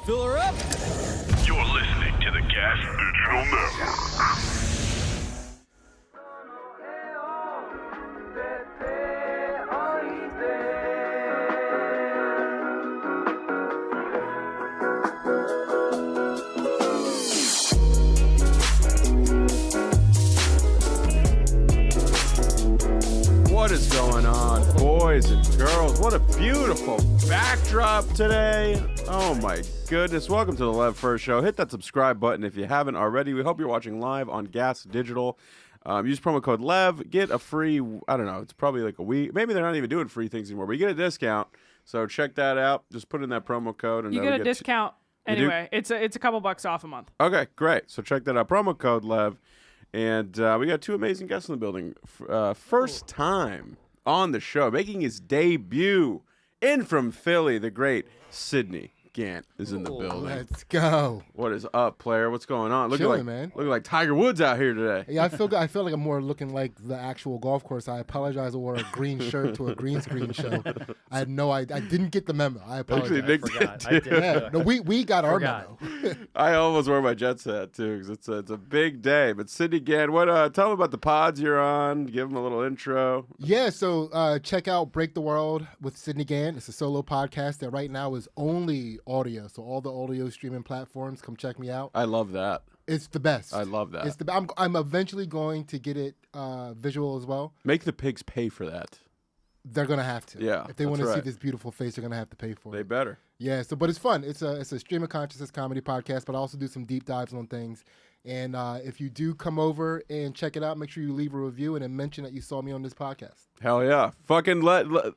Fill her up. You're listening to the Gas Digital Network. What is going on, boys and girls? What a beautiful backdrop today. Oh my goodness. Welcome to the Lev Fer Show. Hit that subscribe button if you haven't already. We hope you're watching live on Gas Digital. Use promo code LEV. Get a free, I don't know, it's probably like a week. Maybe they're not even doing free things anymore, but you get a discount. So check that out. Just put in that promo code. And you get a discount anyway. It's a couple bucks off a month. Okay, great. So check that out. Promo code LEV. And we got two amazing guests in the building. First time on the show, making his debut in from Philly, the great Sidney Gantt is in the building. Let's go. What is up, player? What's going on? Chilling, man. Looking like Tiger Woods out here today. Yeah, I feel good. I feel like I'm more looking like the actual golf course. I apologize. I wore a green shirt to a green screen show. I didn't get the memo. I apologize. Actually, Nick I did. Yeah, no, we got our memo. I almost wear my Jets hat too because it's a big day. But Sidney Gantt, tell them about the pods you're on. Give them a little intro. Yeah, so check out Break the World with Sidney Gantt. It's a solo podcast that right now is only audio. So all the audio streaming platforms, come check me out. I love that. It's the best. I love that. I'm eventually going to get it visual as well. Make the pigs pay for that. They're gonna have to. Yeah, If they want to that's see right. this beautiful face, they're gonna have to pay for it. They better. Yeah, but it's fun. It's a stream of consciousness comedy podcast, but I also do some deep dives on things. And if you do come over and check it out, make sure you leave a review and then mention that you saw me on this podcast. Hell yeah. Fucking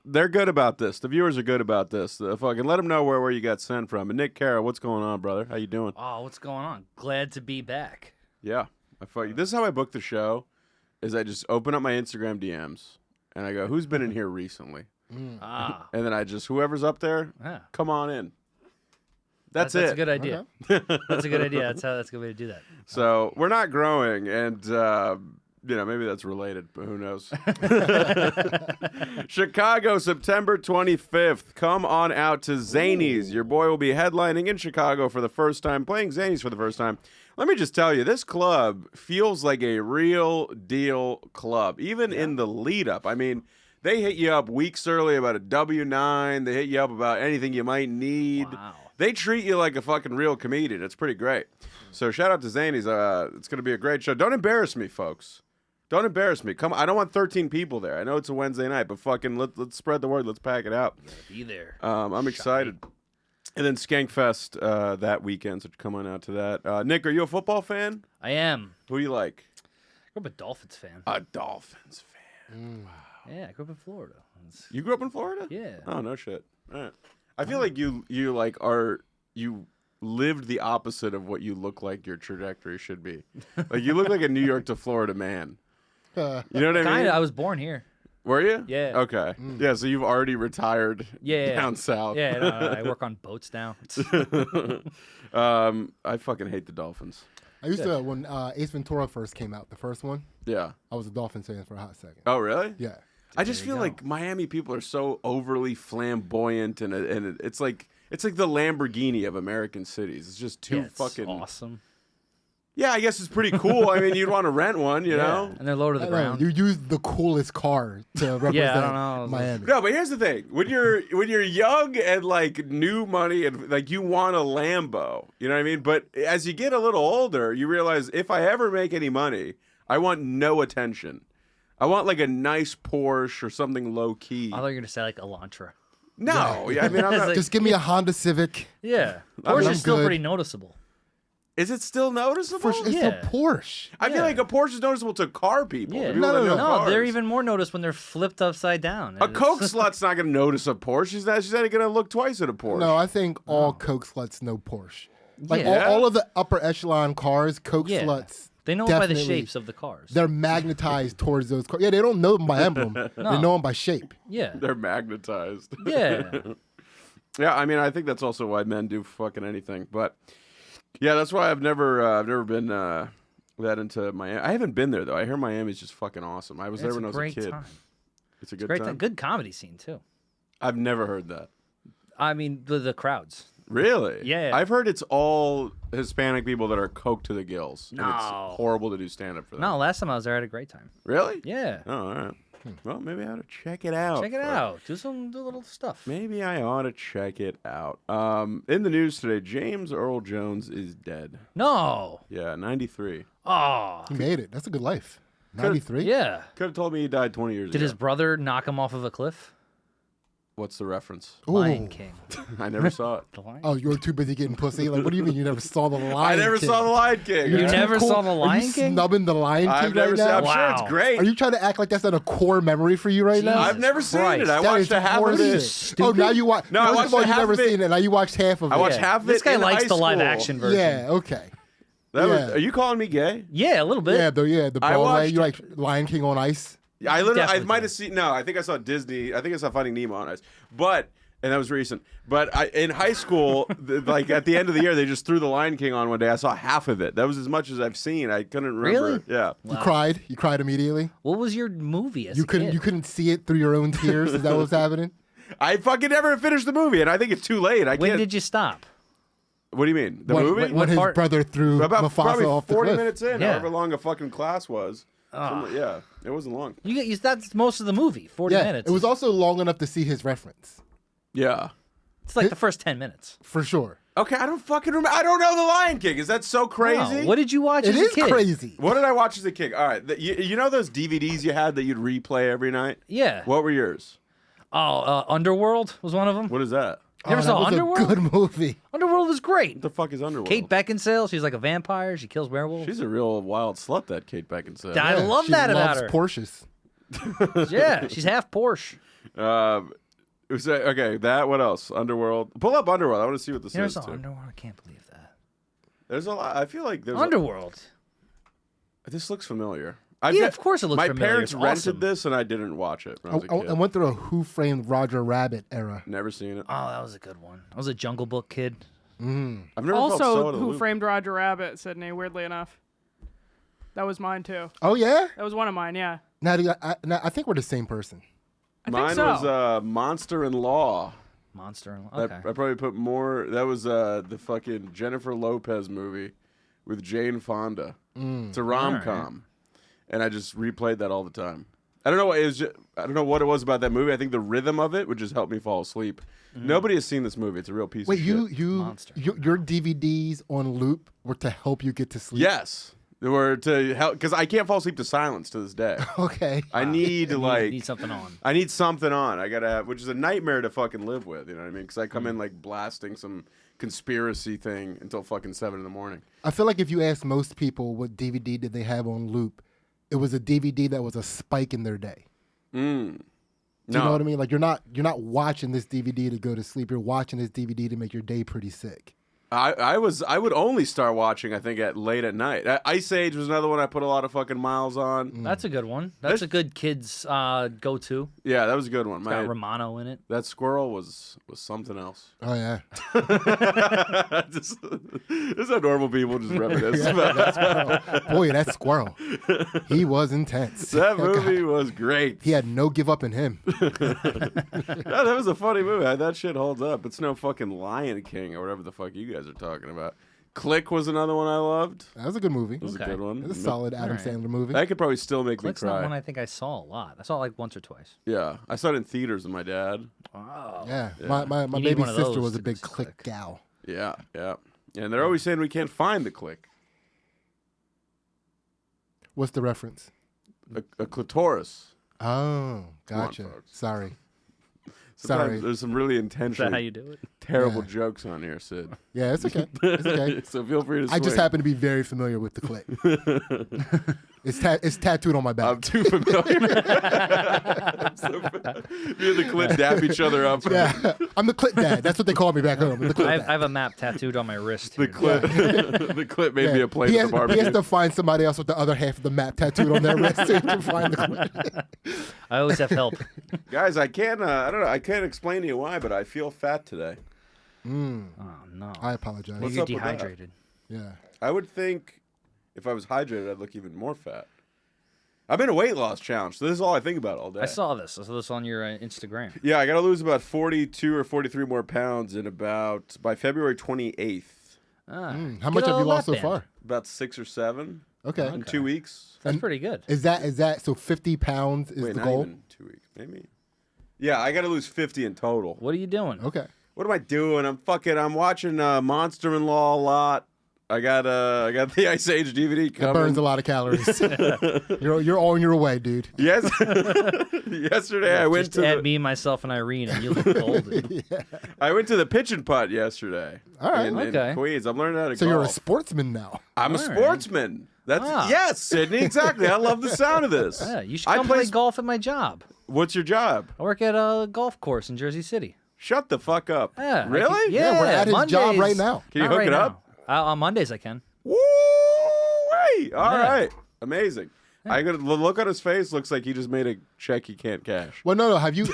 they're good about this. The viewers are good about this. Fucking let them know where you got sent from. And Nick, Carra, what's going on, brother? How you doing? Oh, what's going on? Glad to be back. Yeah. This is how I book the show, is I just open up my Instagram DMs, and I go, who's been in here recently? Ah, And then I just, whoever's up there, yeah. come on in. That's That's it. a good idea. That's a good idea. That's a good way to do that. So we're not growing, and maybe that's related, but who knows? Chicago, September 25th. Come on out to Zanies. Your boy will be headlining in Chicago for the first time, playing Zanies for the first time. Let me just tell you, this club feels like a real deal club, even in the lead up. I mean, they hit you up weeks early about a W-9. They hit you up about anything you might need. Wow. They treat you like a fucking real comedian. It's pretty great. So shout out to Zanies. It's going to be a great show. Don't embarrass me, folks. Don't embarrass me. Come on. I don't want 13 people there. I know it's a Wednesday night, but fucking let's spread the word. Let's pack it out. Be there. I'm excited. And then Skankfest that weekend, so come on out to that. Nick, are you a football fan? I am. Who do you like? I grew up a Dolphins fan. A Dolphins fan. Yeah, I grew up in Florida. You grew up in Florida? Yeah. Oh, no shit. All right. I feel like you lived the opposite of what you look like your trajectory should be. Like you look like a New York to Florida man. You know what I mean? Kinda. I was born here. Were you? Yeah. Okay. Yeah, so you've already retired down south. Yeah, no, I work on boats now. I fucking hate the Dolphins. I used to when Ace Ventura first came out, the first one. Yeah. I was a Dolphins fan for a hot second. Oh, really? Yeah. I just feel like Miami people are so overly flamboyant, and it's like the Lamborghini of American cities. It's just too It's fucking awesome. Yeah, I guess it's pretty cool. I mean, you'd want to rent one, you know? And they're low to the ground. You use the coolest car to represent Yeah, I don't know. Miami. No, but here's the thing: when you're young and like new money and like you want a Lambo, you know what I mean? But as you get a little older, you realize if I ever make any money, I want no attention. I want like a nice Porsche or something low key. I thought you were going to say like Elantra. No, yeah, I mean, I'm not. Just give me a Honda Civic. Yeah. I mean, Porsche I'm is still good. pretty noticeable. Is it still noticeable? It's Yeah. a Porsche. I feel like a Porsche is noticeable to car people. Yeah. to people that know No, cars. they're even more noticed when they're flipped upside down. A Coke slut's not going to notice a Porsche. She's not going to look twice at a Porsche. No, I think all Coke sluts know Porsche. Like Yeah. all of the upper echelon cars, Coke Yeah. sluts. They know it by the definitely- shapes of the cars. They're magnetized towards those cars. Yeah, they don't know them by emblem. They know them by shape. Yeah. They're magnetized. Yeah. Yeah, I mean, I think that's also why men do fucking anything. But yeah, that's why I've never been that into Miami. I haven't been there though. I hear Miami's just fucking awesome. I was there It's when I a was a great kid. time. It's a good Great time. time. Good comedy scene too. I've never heard that. I mean, the crowds. Really? Yeah. I've heard it's all Hispanic people that are coked to the gills. And it's No. horrible to do stand-up for them. No, last time I was there, I had a great time. Really? Yeah. Oh, all right. Well, maybe I ought to check it out. Check it out. Do a little stuff. Maybe I ought to check it out. In the news today, James Earl Jones is dead. No. Yeah, 93. Oh. He made it. That's a good life. 93. Yeah. Could have told me he died 20 years Did ago. his brother knock him off of a cliff? What's the reference? Lion Ooh. King. I never saw it. The Lion Oh, you were too busy getting pussy. Like, what do you mean you never saw the Lion I never King? saw the Lion King. You Too never saw The Are Lion you King? snubbing the Lion King I've never right seen. now? I'm sure it's Wow. great. Are you trying to act like that's not a core memory for you right now? I've never seen Christ. it. I That watched is a half of horseshit. it. Oh, now you watch. No, I first watched of all, a you half never of it. seen it. Now you watched half of it. I watched half of it. This guy in likes high the live school. action version. Yeah. Okay. That was, Yeah. are you calling me gay? Yeah, a little bit. Yeah. The I Broadway. watched You like Lion King on Ice? I Definitely might have did. seen. No, I think I saw Disney. I think I saw Finding Nemo on Ice. But and that was recent. But in high school, like at the end of the year, they just threw the Lion King on one day. I saw half of it. That was as much as I've seen. I couldn't remember. Really? Yeah. You cried. You cried immediately. What was your movie as You a couldn't. kid? You couldn't see it through your own tears. Is that what's happening? I fucking never finished the movie, and I think it's too late. I When can't. did you stop? What do you mean? The when, movie? when What his part? brother threw About Mufasa probably off the 40 cliff. minutes in, Yeah. however long a fucking class was. Yeah, it wasn't long. That's most of the movie. 40 Yeah, minutes. it was also long enough to see his reference Yeah. It's like the first 10 minutes. for sure. Okay, I don't fucking remember. I don't know The Lion King. Is that so crazy? No. What did you watch It as is a kid? crazy. What did I watch as a kid? All right, you know those DVDs you had that you'd replay every night? Yeah. What were yours? Oh, Underworld was one of them. What is that? Never saw that was Underworld? a good movie. Underworld was great. What the fuck is Underworld? Kate Beckinsale, she's like a vampire. She kills werewolves. She's a real wild slut, that Kate Beckinsale. I love she that about loves her. Porsches. Yeah, she's half Porsche. Okay, that. What else? Underworld. Pull up Underworld. I want to see what this You never is. saw Too. Underworld? I can't believe that. There's a lot. I feel like there's. Underworld. This looks familiar. Yeah, of course it looks my familiar. parents It's rented awesome. this and I didn't watch it when I was a kid. I went through a Who Framed Roger Rabbit era. Never seen it. Oh, that was a good one. I was a Jungle Book kid. I've never felt so Also, out of the Who loop. Framed Roger Rabbit, Sydney, weirdly enough. That was mine, too. Oh yeah. That was one of mine, yeah. Now, I think we're the same person. I Mine think so. was Monster in Law. Monster. I Okay. probably put more. That was the fucking Jennifer Lopez movie with Jane Fonda. It's a rom-com, and I just replayed that all the time. I don't know what it was. I don't know what it was about that movie. I think the rhythm of it would just help me fall asleep. Nobody has seen this movie. It's a real piece Wait, of shit. Monster. your DVDs on loop were to help you get to sleep. Yes, they were to help because I can't fall asleep to silence to this day. Okay. I need like Need something on. I need something on. I gotta have, which is a nightmare to fucking live with. You know what I mean? Because I come in like blasting some conspiracy thing until fucking 7 a.m. I feel like if you ask most people what DVD did they have on loop, it was a DVD that was a spike in their day. Do you know what I mean? Like you're not watching this DVD to go to sleep. You're watching this DVD to make your day pretty sick. I would only start watching, I think, at late at night. Ice Age was another one I put a lot of fucking miles on. That's a good one. That's a good kid's go-to. Yeah, that was a good one. Got Romano in it. That squirrel was something else. Oh yeah. This is how normal people just reminisce about. Boy, that squirrel. He was intense. That movie was great. He had no give up in him. No, that was a funny movie. That shit holds up. It's no fucking Lion King or whatever the fuck you guys are talking about. Click was another one I loved. That was a good movie. It was Okay. a good one. It was a solid Adam Alright. Sandler movie. That could probably still make Click's me not cry. one I think I saw a lot. I saw it like once or twice. Yeah, I saw it in theaters with my dad. Wow. Yeah. My You need baby one of sister those was a to big see Click Click. gal. Yeah, yeah. And they're always saying we can't find the click. What's the reference? A clitoris. Oh, on, gotcha. folks. Sorry. Sometimes Sorry. There's some really Is that how intentionally you do it? terrible Yeah. jokes on here, Sid. Yeah, it's okay. It's okay. So feel free to swing. I just happen to be very familiar with the Click. It's tattooed on my back. I'm too familiar. Me and the Clint dap each other up. Yeah, I'm the Click dad. That's what they call me back home. I'm the Click I dad. have a map tattooed on my wrist. The here. Clint, the Clint made me Yeah. a plate he at has, the he has barbecue. to find somebody else with the other half of the map tattooed on their wrist so he can find the Click. I always have help. Guys, I can't. I don't know. I can't explain to you why, but I feel fat today. Oh no. I apologize. Maybe What's you're up with that? dehydrated. Yeah. I would think if I was hydrated, I'd look even more fat. I'm in a weight loss challenge, so this is all I think about all day. I saw this. I saw this on your Instagram. Yeah, I got to lose about 42 or 43 more pounds by February 28th. How much have you lost so far? About 6 or 7. Okay. In 2 weeks. That's pretty good. Is that so? 50 pounds is Wait, the not goal. even 2 weeks, maybe. Yeah, I got to lose 50 in total. What are you doing? Okay. What am I doing? I'm watching Monster in Law a lot. I got the Ice Age DVD coming. It burns a lot of calories. you're on your way, dude. Yes. Yesterday I went Just to add me, myself, and Irene, and you look golden. I went to the pitch and putt yesterday. All right. in Okay. Queens. I'm learning how to So golf. you're a sportsman now. I'm a All right. sportsman. That's Ah. yes, Sydney. Exactly. I love the sound of this. Yeah, you should I come play golf at my job. What's your job? I work at a golf course in Jersey City. Shut the fuck up. Yeah. I Really? can- Yeah, we're at his job Mondays. right now. Can you Not hook right it up? now. On Mondays I can. Woo! All Yeah. right. Amazing. I got the look on his face. Looks like he just made a check he can't cash. Well, no. Have you?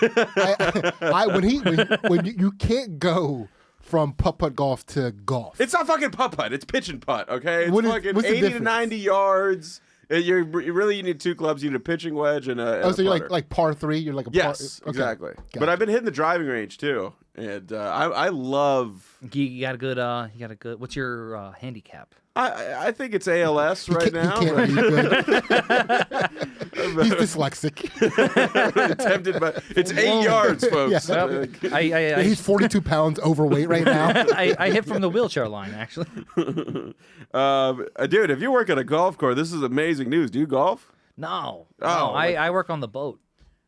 When you can't go from putt golf to golf. It's not fucking putt. It's pitch and putt. Okay. It's What is- fucking what's the 80 to difference? 90 yards. You need 2 clubs. You need a pitching wedge and a. Oh, and so a you're putter. like par 3. You're like a Yes, par. Okay. exactly. Gotcha. But I've been hitting the driving range too, and I love. You got a good. You got a good. What's your handicap? I think it's ALS right now. He can't but- read good. He's dyslexic. Tempted by it's 8 yards, folks. Yeah. I He's 42 pounds overweight right now. I hit from the wheelchair line actually. Dude, if you work at a golf course, this is amazing news. Do you golf? No. Oh, No, like- I work on the boat.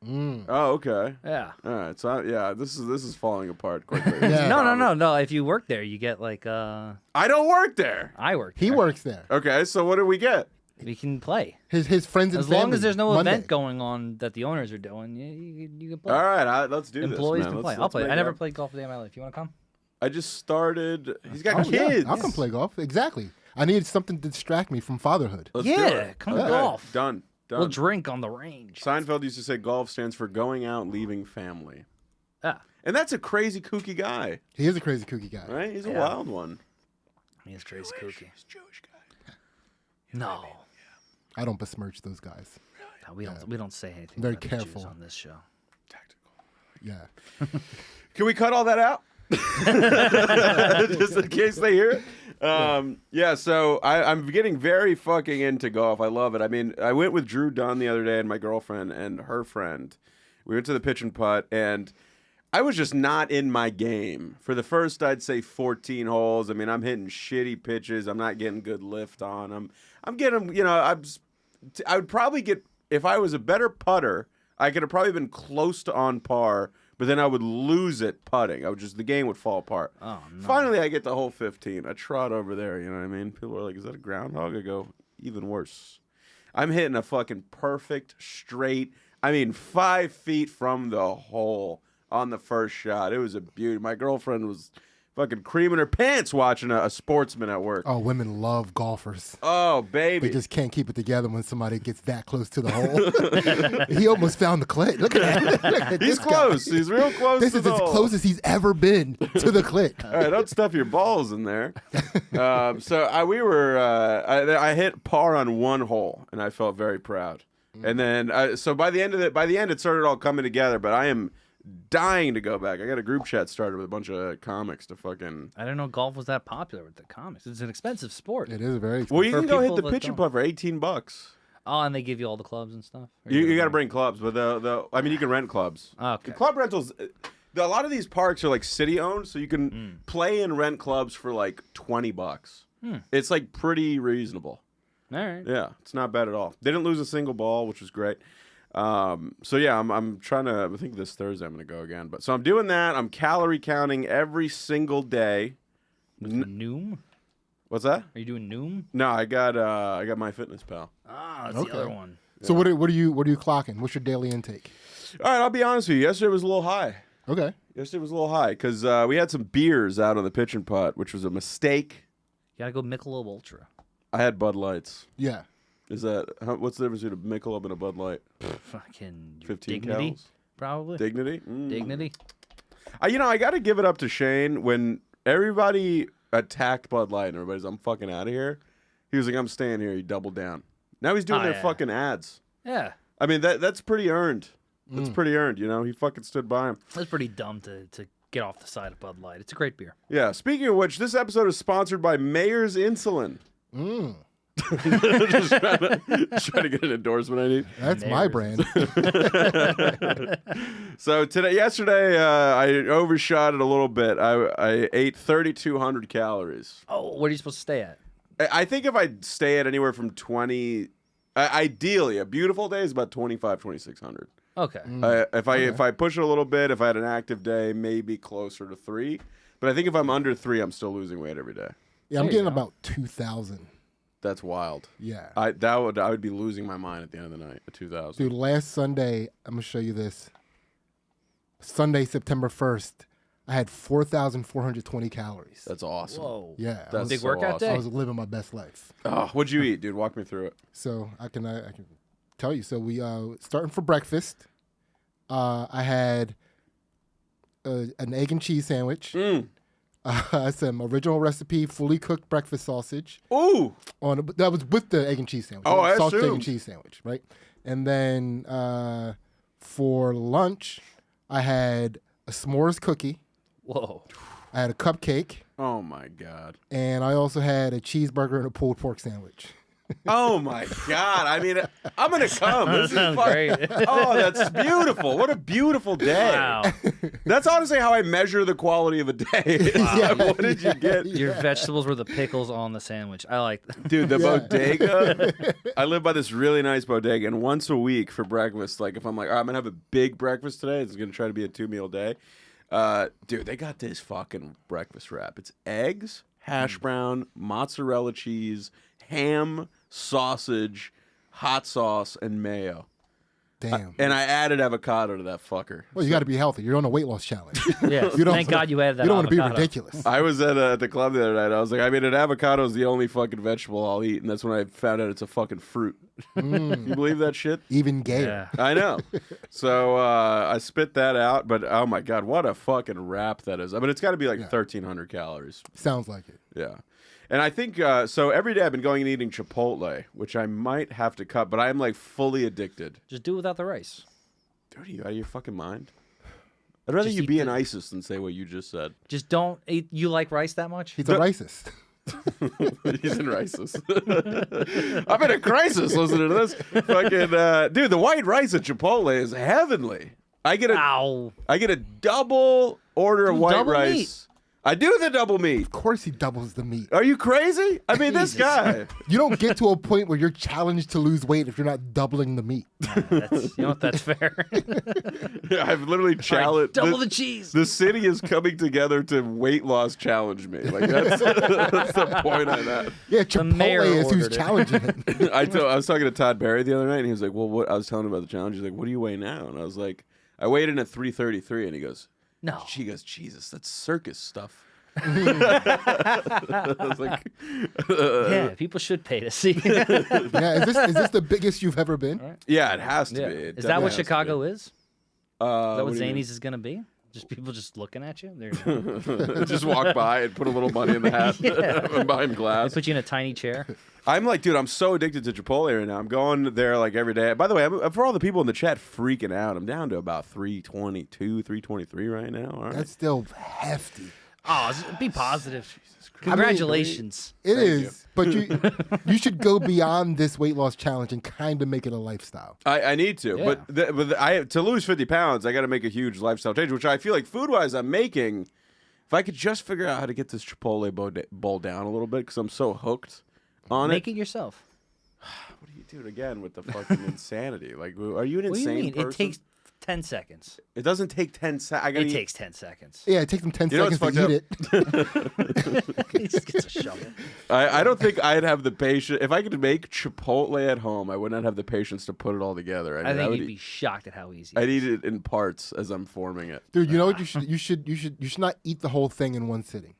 Oh, okay. Yeah. All right. So this is falling apart quickly. Yeah. No. If you work there, you get like I don't work there. I work. He there. works there. Okay, so what do we get? We can play His friends and as family. long as there's no Monday. event going on that the owners are doing. You can play. All right, let's do Employees this, man. can play. Let's I'll play. make I never it. played golf a day in my life. You want to come? I just started. He's got Oh, yeah, kids. I'll come play golf. Exactly. I needed something to distract me from fatherhood. Let's do Yeah, it. come All right, golf. Done. We'll drink on the range. Seinfeld used to say golf stands for going out, leaving family. Yeah. And that's a crazy, kooky guy, He is a crazy kooky guy. right? He's a Yeah. wild one. He's crazy kooky. He's a Jewish guy. No. I don't besmirch those guys. No, we don't say anything. Very about the Jews careful. on this show. Tactical. Yeah. Can we cut all that out? Just in case they hear it. Yeah, so I'm getting very fucking into golf. I love it. I mean, I went with Drew Dunn the other day and my girlfriend and her friend. We went to the pitch and putt, and I was just not in my game. For the first, I'd say 14 holes. I mean, I'm hitting shitty pitches. I'm not getting good lift on them. I'm getting, I would probably get, if I was a better putter, I could have probably been close to on par, but then I would lose it putting. The game would fall apart. Oh no. Finally, I get the hole 15. I trot over there, you know what I mean? People are like, is that a groundhog? I go, even worse. I'm hitting a fucking perfect, straight, 5 feet from the hole on the first shot. It was a beauty. My girlfriend was fucking creaming her pants watching a sportsman at work. Oh, women love golfers. Oh, baby. They just can't keep it together when somebody gets that close to the hole. He almost found the click. Look at that. Look at He's this close. guy. He's real close This to is the as hole. close as he's ever been to the click. All right, don't stuff your balls in there. I hit par on one hole, and I felt very proud. And then, so by the end, it started all coming together. But I am dying to go back. I got a group chat started with a bunch of comics to fucking. I didn't know golf was that popular with the comics. It's an expensive sport. It is very expensive. Well, you For can go hit people the that pitch and don't. putt for $18. Oh, and they give you all the clubs and stuff. Or You got to gotta bring clubs, but you can rent clubs. Okay. The club rentals. A lot of these parks are like city owned, so you can play and rent clubs for like $20. It's like pretty reasonable. All right. Yeah, it's not bad at all. They didn't lose a single ball, which was great. So yeah, I'm trying to. I think this Thursday I'm gonna go again. But so I'm doing that. I'm calorie counting every single day. With Noom? What's that? Are you doing Noom? No, I got MyFitnessPal. Ah, that's Okay. the other one. So what are you clocking? What's your daily intake? All right, I'll be honest with you. Yesterday was a little high. Okay. Yesterday was a little high because we had some beers out on the pitch and putt, which was a mistake. You gotta go Michelob Ultra. I had Bud Lights. Yeah. What's the difference between a Michelob and a Bud Light? Fucking 15 Dignity, calories? probably. Dignity. Dignity. I got to give it up to Shane when everybody attacked Bud Light and everybody's, I'm fucking out of here. He was like, I'm staying here. He doubled down. Now he's doing Oh, their yeah. fucking ads. Yeah. I mean, that's pretty earned. That's pretty earned, you know? He fucking stood by him. That's pretty dumb to get off the side of Bud Light. It's a great beer. Yeah, speaking of which, this episode is sponsored by Mayor's Insulin. Just trying to get an endorsement I need. That's my brand. So yesterday, I overshot it a little bit. I ate 3,200 calories. Oh, what are you supposed to stay at? I think if I stay at anywhere from 20, ideally, a beautiful day is about 2,600. Okay. If I push it a little bit, if I had an active day, maybe closer to 3. But I think if I'm under 3, I'm still losing weight every day. Yeah, I'm getting about 2,000. That's wild. Yeah. I would be losing my mind at the end of the night at 2,000. Dude, last Sunday, I'm going to show you this. Sunday, September 1st, I had 4,420 calories. That's awesome. Whoa. Yeah. That's Big so workout awesome. day? I was living my best life. Oh, what'd you eat, dude? Walk me through it. So I can tell you. So we starting for breakfast. I had an egg and cheese sandwich. Some original recipe, fully cooked breakfast sausage. Ooh. That was with the egg and cheese sandwich. Oh, I sausage, egg assumed. and cheese sandwich, right? And then for lunch, I had a s'mores cookie. Whoa. I had a cupcake, Oh my God. and I also had a cheeseburger and a pulled pork sandwich. Oh my God. I mean, I'm gonna come. This is Sounds fucking- great. Oh, that's beautiful. What a beautiful day. Wow. That's honestly how I measure the quality of a day. What did you get? Your vegetables were the pickles on the sandwich. I like that. Dude, the bodega. I live by this really nice bodega, and once a week for breakfast, like if I'm like, all right, I'm gonna have a big breakfast today, it's gonna try to be a 2-meal day. Dude, they got this fucking breakfast wrap. It's eggs, hash brown, mozzarella cheese, ham, sausage, hot sauce, and mayo. Damn. And I added avocado to that fucker. Well, you got to be healthy. You're on a weight loss challenge. Yeah. You don't- Thank God you added that. You don't want to be avocado. ridiculous. I was at the club the other night. I was like, I mean, an avocado is the only fucking vegetable I'll eat, and that's when I found out it's a fucking fruit. You believe that shit? Even gayer. Yeah. I know. So I spit that out, but oh my God, what a fucking wrap that is. I mean, it's got to be like 1,300 calories. Sounds like it. Yeah. And I think, so every day I've been going and eating Chipotle, which I might have to cut, but I'm like fully addicted. Just do it without the rice. Dude, are you out of your fucking mind? I'd rather Just you eat be in the- ISIS than say what you just said. Just don't eat. You like rice that much? He's a racist. He's in crisis. I'm in a crisis listening to this. Fucking dude, the white rice at Chipotle is heavenly. I get a double order of Do white double rice. meat. I do the double meat. Of course he doubles the meat. Are you crazy? I mean, this Jesus. guy. You don't get to a point where you're challenged to lose weight if you're not doubling the meat. That's, you know what? That's fair. I've literally challenged. Double the cheese. The city is coming together to weight loss challenge me. Like that's the point on that. Yeah, mayor Chipotle is who's ordered it. challenging him. I was talking to Todd Barry the other night, and he was like, "Well, what?" I was telling him about the challenge. He's like, "What do you weigh now?" And I was like, "I weighed in at 333," and he goes, No. She goes, Jesus, that's circus stuff. I was like, Yeah, people should pay to see. Yeah, is this the biggest you've ever been? yeah, it has to Yeah. be. It Is that what definitely has to Chicago be. is? Is that what do you mean? Zanies is going to be? Just people just looking at you? They're Just walk by and put a little money in the hat behind They glass. put you in a tiny chair. I'm like, dude, I'm so addicted to Chipotle right now. I'm going there like every day. By the way, for all the people in the chat freaking out, I'm down to about 322, 323 right now. All right. That's still hefty. Oh, be positive. Congratulations. It is, but you should go beyond this weight loss challenge and kind of make it a lifestyle. I need to, Yeah. but to lose 50 pounds, I got to make a huge lifestyle change, which I feel like food-wise I'm making. If I could just figure out how to get this Chipotle bowl down a little bit, because I'm so hooked on Make it. it yourself. What do you do again with the fucking insanity? Like, are you an What do you insane mean? person? It takes 10 seconds. It doesn't take 10 seconds. It takes 10 seconds. Yeah, it takes them 10 You know seconds what's to eat it. He just gets a shovel. I don't think I'd have the patience. If I could make Chipotle at home, I would not have the patience to put it all together. I think would you'd be shocked at how easy I'd it is. eat it in parts as I'm forming it. Dude, you know what you should not eat the whole thing in one sitting.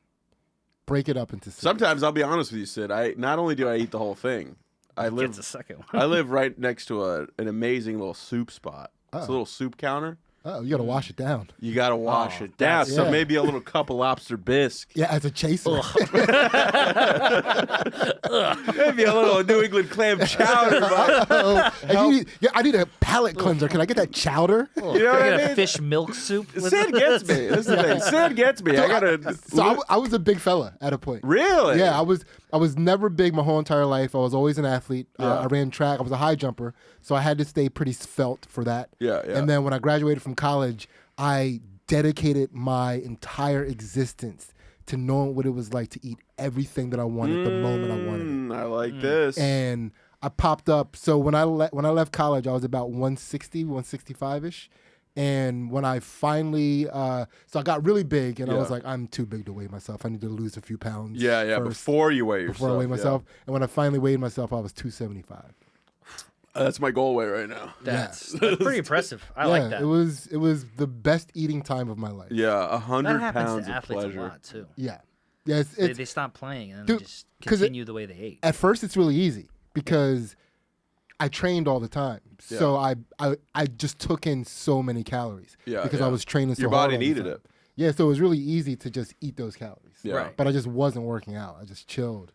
Break it up into six. Sometimes I'll be honest with you, Sid. Not only do I eat the whole thing, I Gets live the second one. I live right next to an amazing little soup spot. It's a little soup counter. Oh, you got to wash it down. You got to wash it down. So yeah. maybe a little cup of lobster bisque. Yeah, as a chaser. Maybe a little New England clam chowder. But I need a palate cleanser. Can I get that chowder? you know what You I get mean? a fish milk soup. With Sid gets me. This is the thing. Sid gets me. I gotta. So I was a big fella at a point. Really? Yeah, I was never big my whole entire life. I was always an athlete. Yeah. I ran track. I was a high jumper, so I had to stay pretty svelte for that. Yeah. And then when I graduated from college, I dedicated my entire existence to knowing what it was like to eat everything that I wanted the moment I wanted it. I like this. And I popped up. So when I left college, I was about 160, 165-ish. And when I finally, so I got really big, and I was like, I'm too big to weigh myself. I need to lose a few pounds. Yeah. first Before you weigh yourself. before I weigh myself. And when I finally weighed myself, I was 275. That's my goal weight right now. That's pretty impressive. I Yeah, like that. It was the best eating time of my life. Yeah, that 100 happens pounds to of athletes pleasure. a lot too. Yeah. Yeah. They stop playing and then Dude, they just 'cause continue the way they ate. At first, it's really easy because I trained all the time. So I just took in so many calories because I was training so Your hard. body all the needed time. it. Yeah, so it was really easy to just eat those calories. Yeah. Right. But I just wasn't working out. I just chilled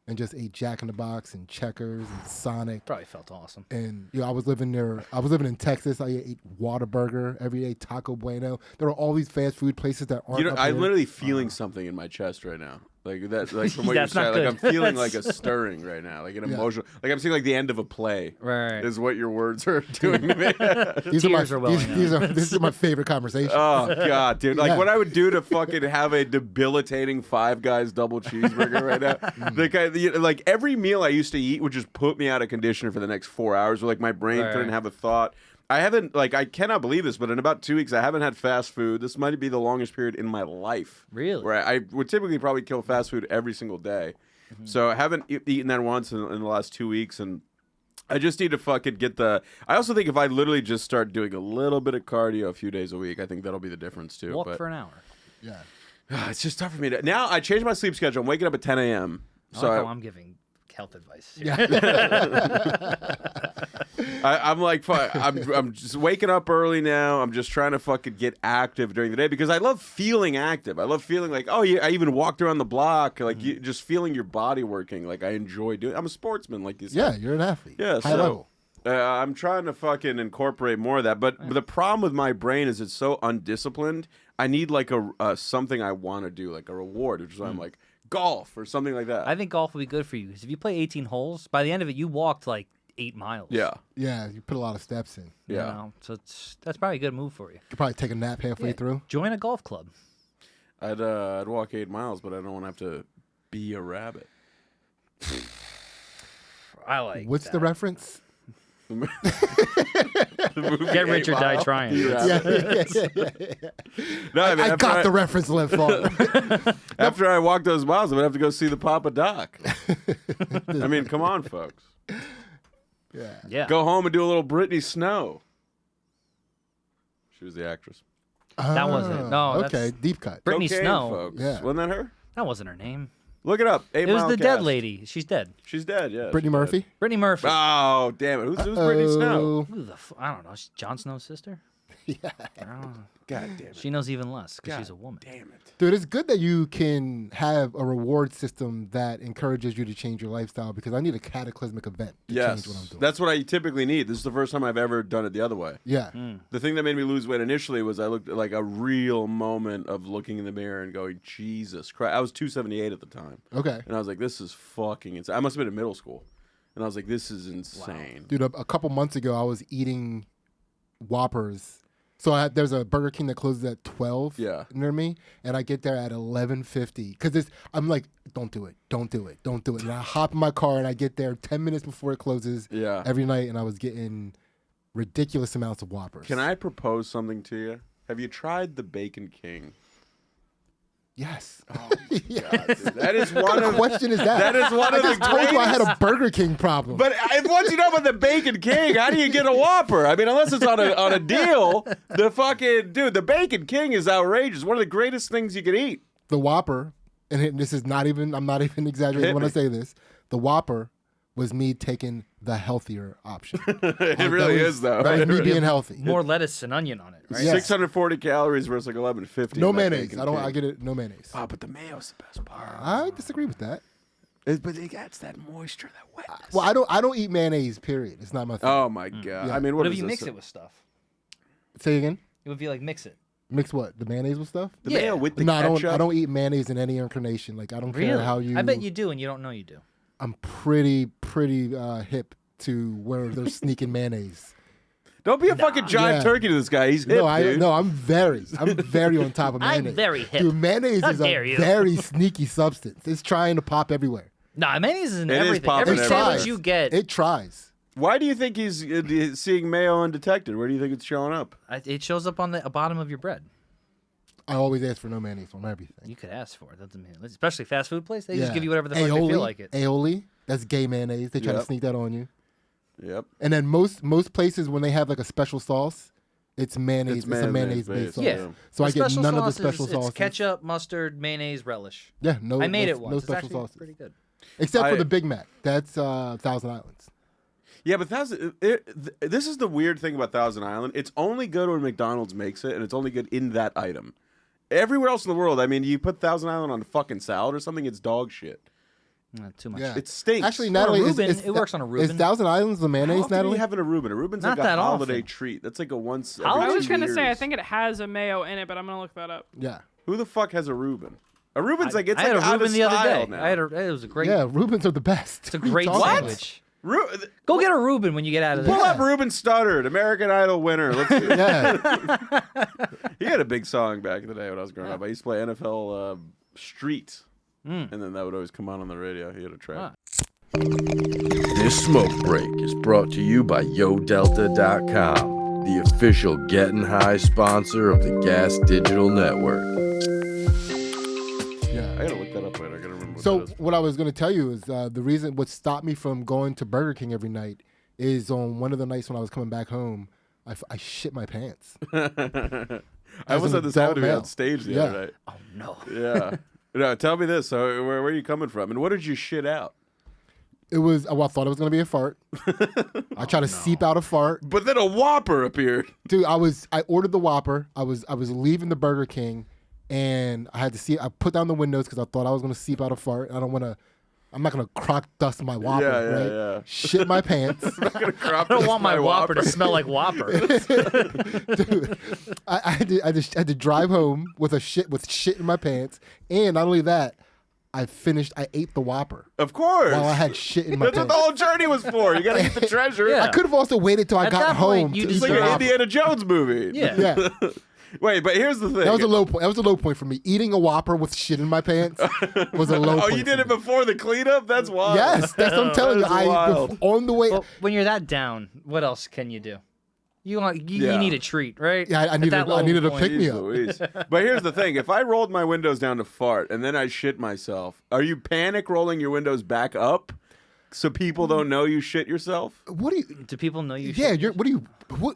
and just ate Jack in the Box and Checkers and Sonic. Probably felt awesome. And I was living there. I was living in Texas. I ate Whataburger every day, Taco Bueno. There were all these fast food places that aren't. You know, up I'm here. literally feeling something in my chest right now. Like that, like from what you're That's not saying, like good. I'm feeling like a stirring right now, like an emotional, like I'm seeing like the end of a play. Right. Is what your words are doing to me. These are welling up. This is my favorite conversation. Oh god, dude! Like Yeah. what I would do to fucking have a debilitating Five Guys double cheeseburger right now. Like every meal I used to eat would just put me out of condition for the next 4 hours. Where like my brain couldn't have a thought. I haven't I cannot believe this, but in about 2 weeks I haven't had fast food. This might be the longest period in my life. Really? Where I would typically probably kill fast food every single day. So I haven't eaten that once in the last 2 weeks, and I just need to fucking get the. I also think if I literally just start doing a little bit of cardio a few days a week, I think that'll be the difference too. Walk but for an hour. Yeah. it's just tough for me to. Now I changed my sleep schedule. I'm waking up at 10 a.m. So I'm giving health advice. Yeah. I'm like, fuck, I'm just waking up early now. I'm just trying to fucking get active during the day because I love feeling active. I love feeling like, oh yeah, I even walked around the block, like just feeling your body working. Like I enjoy doing. I'm a sportsman, like you said. Yeah, you're an athlete. Yeah, High so level. I'm trying to fucking incorporate more of that. But the problem with my brain is it's so undisciplined. I need like a something I want to do, like a reward, which is why I'm like golf or something like that. I think golf will be good for you because if you play 18 holes, by the end of it, you walked like 8 miles. Yeah. Yeah, you put a lot of steps in. You You Yeah. know? So that's probably a good move for you. could probably take a nap halfway through. Join a golf club. I'd walk 8 miles, but I don't want to have to be a rabbit. I like. What's the reference? The movie Get rich or 8 die Mile. trying. Be a Yeah, rabbit. No, I, mean, I after got the reference, Lev Fer. After I walk those miles, I'm gonna have to go see the Papa Doc. I mean, come on, folks. Yeah. Go home and do a little Brittany Snow. She was the actress. That wasn't. No. Okay, That's, deep cut. Brittany Cocaine, Snow. folks. Yeah. Wasn't that her? That wasn't her name. Look it up. It was the dead lady. She's dead. She's dead. Yeah. Brittany she's Murphy. dead. Brittany Murphy. Oh damn it! Who's Brittany Snow? Who the I don't know. She's Jon Snow's sister. Yeah. I don't know. God damn it! She knows even less because God she's a woman. Damn it! Dude, it's good that you can have a reward system that encourages you to change your lifestyle because I need a cataclysmic event to change what I'm doing. That's what I typically need. This is the first time I've ever done it the other way. Yeah. The thing that made me lose weight initially was I looked at like a real moment of looking in the mirror and going, Jesus Christ. I was 278 at the time. Okay. And I was like, this is fucking insane. I must have been in middle school. And I was like, this is insane. Dude, a couple months ago, I was eating Whoppers. So there's a Burger King that closes at 12 near me, and I get there at 11:50 because I'm like, don't do it. And I hop in my car and I get there 10 minutes before it closes every night, and I was getting ridiculous amounts of Whoppers. Can I propose something to you? Have you tried the Bacon King? Yes. Oh my God, dude. That is What one kind of of question is that? that is one I of just the told you I had a greatest- Burger King problem. But once you know about the Bacon King, how do you get a Whopper? I mean, unless it's on a deal, the fucking dude, the Bacon King is outrageous. One of the greatest things you can eat. The Whopper, and this is not even, I'm not even exaggerating when I say this, the Whopper was me taking the healthier option. It really is, though. That was me being healthy. More lettuce and onion on it, right? Yeah. 640 calories versus like 1150. No in that mayonnaise. bacon I cake. get it. No mayonnaise. Oh, but the mayo's the best part. I disagree with that. But it adds that moisture, that wetness. Well, I don't eat mayonnaise. Period. It's not my thing. Oh my god! Yeah. I mean, What what if is you this? mix it with stuff? Say again. It would be like mix it. Mix what? The mayonnaise with stuff? The Yeah. mayo with the No, ketchup? I don't eat mayonnaise in any incarnation. Like I don't care Really? how you. I bet you do, and you don't know you do. I'm pretty hip to where they're sneaking mayonnaise. Don't be a fucking giant Yeah. turkey to this guy. He's hip, dude. I'm very on top of I'm mayonnaise. very hip. Dude, mayonnaise How is dare a you. very sneaky substance. It's trying to pop everywhere. Nah, mayonnaise is in It is everything. popping Every everywhere. sandwich you get, It tries. Why do you think he's seeing mayo undetected? Where do you think it's showing up? it shows up on the bottom of your bread. I always ask for no mayonnaise on everything. You could ask for it. That doesn't mean, especially fast food place. They Yeah. just give you whatever the fuck they feel like it. Aioli, that's gay mayonnaise. They try to Yep. sneak that on you. Yep. And then most places when they have like a special sauce, it's mayonnaise. It's, a mayonnaise mayonnaise based, based sauce. Yeah. So I get special none of the sauce special is, sauces. It's ketchup, mustard, mayonnaise, relish. Yeah, no. I made no, it once. No It's special actually sauces. pretty good. Except for I- the Big Mac. That's Thousand Islands. Yeah, but this is the weird thing about Thousand Island. It's only good when McDonald's makes it, and it's only good in that item. Everywhere else in the world, I mean, you put Thousand Island on a fucking salad or something, it's dog shit. Not too much. Yeah. It stinks. Actually, Natalie, Reuben, is it works on a Is Reuben. Thousand Islands the How mayonnaise, often are Natalie? you having a Reuben? A Reuben's Not like a that holiday often. treat. That's like a once How every I was 2 gonna say, I years. think it has a mayo in it, but I'm gonna look that up. Yeah. Who the fuck has a Reuben? A Reuben's like, it's I had like a out Reuben of the other style day. now. It was a great. Yeah, Reubens are the best. It's a great What? sandwich. Ru- Go get a Reuben when you get out of Pull there. up Reuben Studdard, American Idol winner. Let's do it. Yeah. He had a big song back in the day when I was growing up. I used to play NFL Street, and then that would always come on the radio. He had a track. Ah. This smoke break is brought to you by YoDelta.com, the official Getting High sponsor of the Gas Digital Network. I Yeah. gotta look that up later. I gotta remember what So that is. what I was going to tell you is the reason what stopped me from going to Burger King every night is on one of the nights when I was coming back home, I shit my pants. I as almost an had this happen to me adult on male. stage the Yeah. other night. Oh no. Yeah. No, tell me this. So where are you coming from? And what did you shit out? It was, well, I thought it was going to be a fart. I tried to seep out a fart. But then a Whopper appeared. Dude, I ordered the Whopper. I was leaving the Burger King, and I had to see. I put down the windows because I thought I was gonna seep out a fart. I'm not gonna crock dust my Whopper. Yeah, right? yeah. Shit my pants. I don't want my Whopper to smell like Whopper. Dude, I had to drive home with shit in my pants, and not only that, I ate the Whopper Of course. while I had shit in my That's what pants. the whole journey was for. You gotta get the treasure. Yeah. I could have also waited till I At got that point, home you to It's eat like the an Whopper. Indiana Jones movie. Yeah. Yeah, Wait, but here's the thing. that was a low point. That was a low point for me. Eating a Whopper with shit in my pants was a low Oh, point. you did for it me. before the cleanup? That's wild. Yes, that's what I'm telling you. That's wild. On the way. Well, when you're that down, what else can you do? You Yeah. need a treat, right? Yeah, I At needed that low a point. pick me Jeez up. Louise. But here's the thing. If I rolled my windows down to fart and then I shit myself, are you panic rolling your windows back up so people don't know you shit yourself? What do you? Do people know you? Yeah, shit? What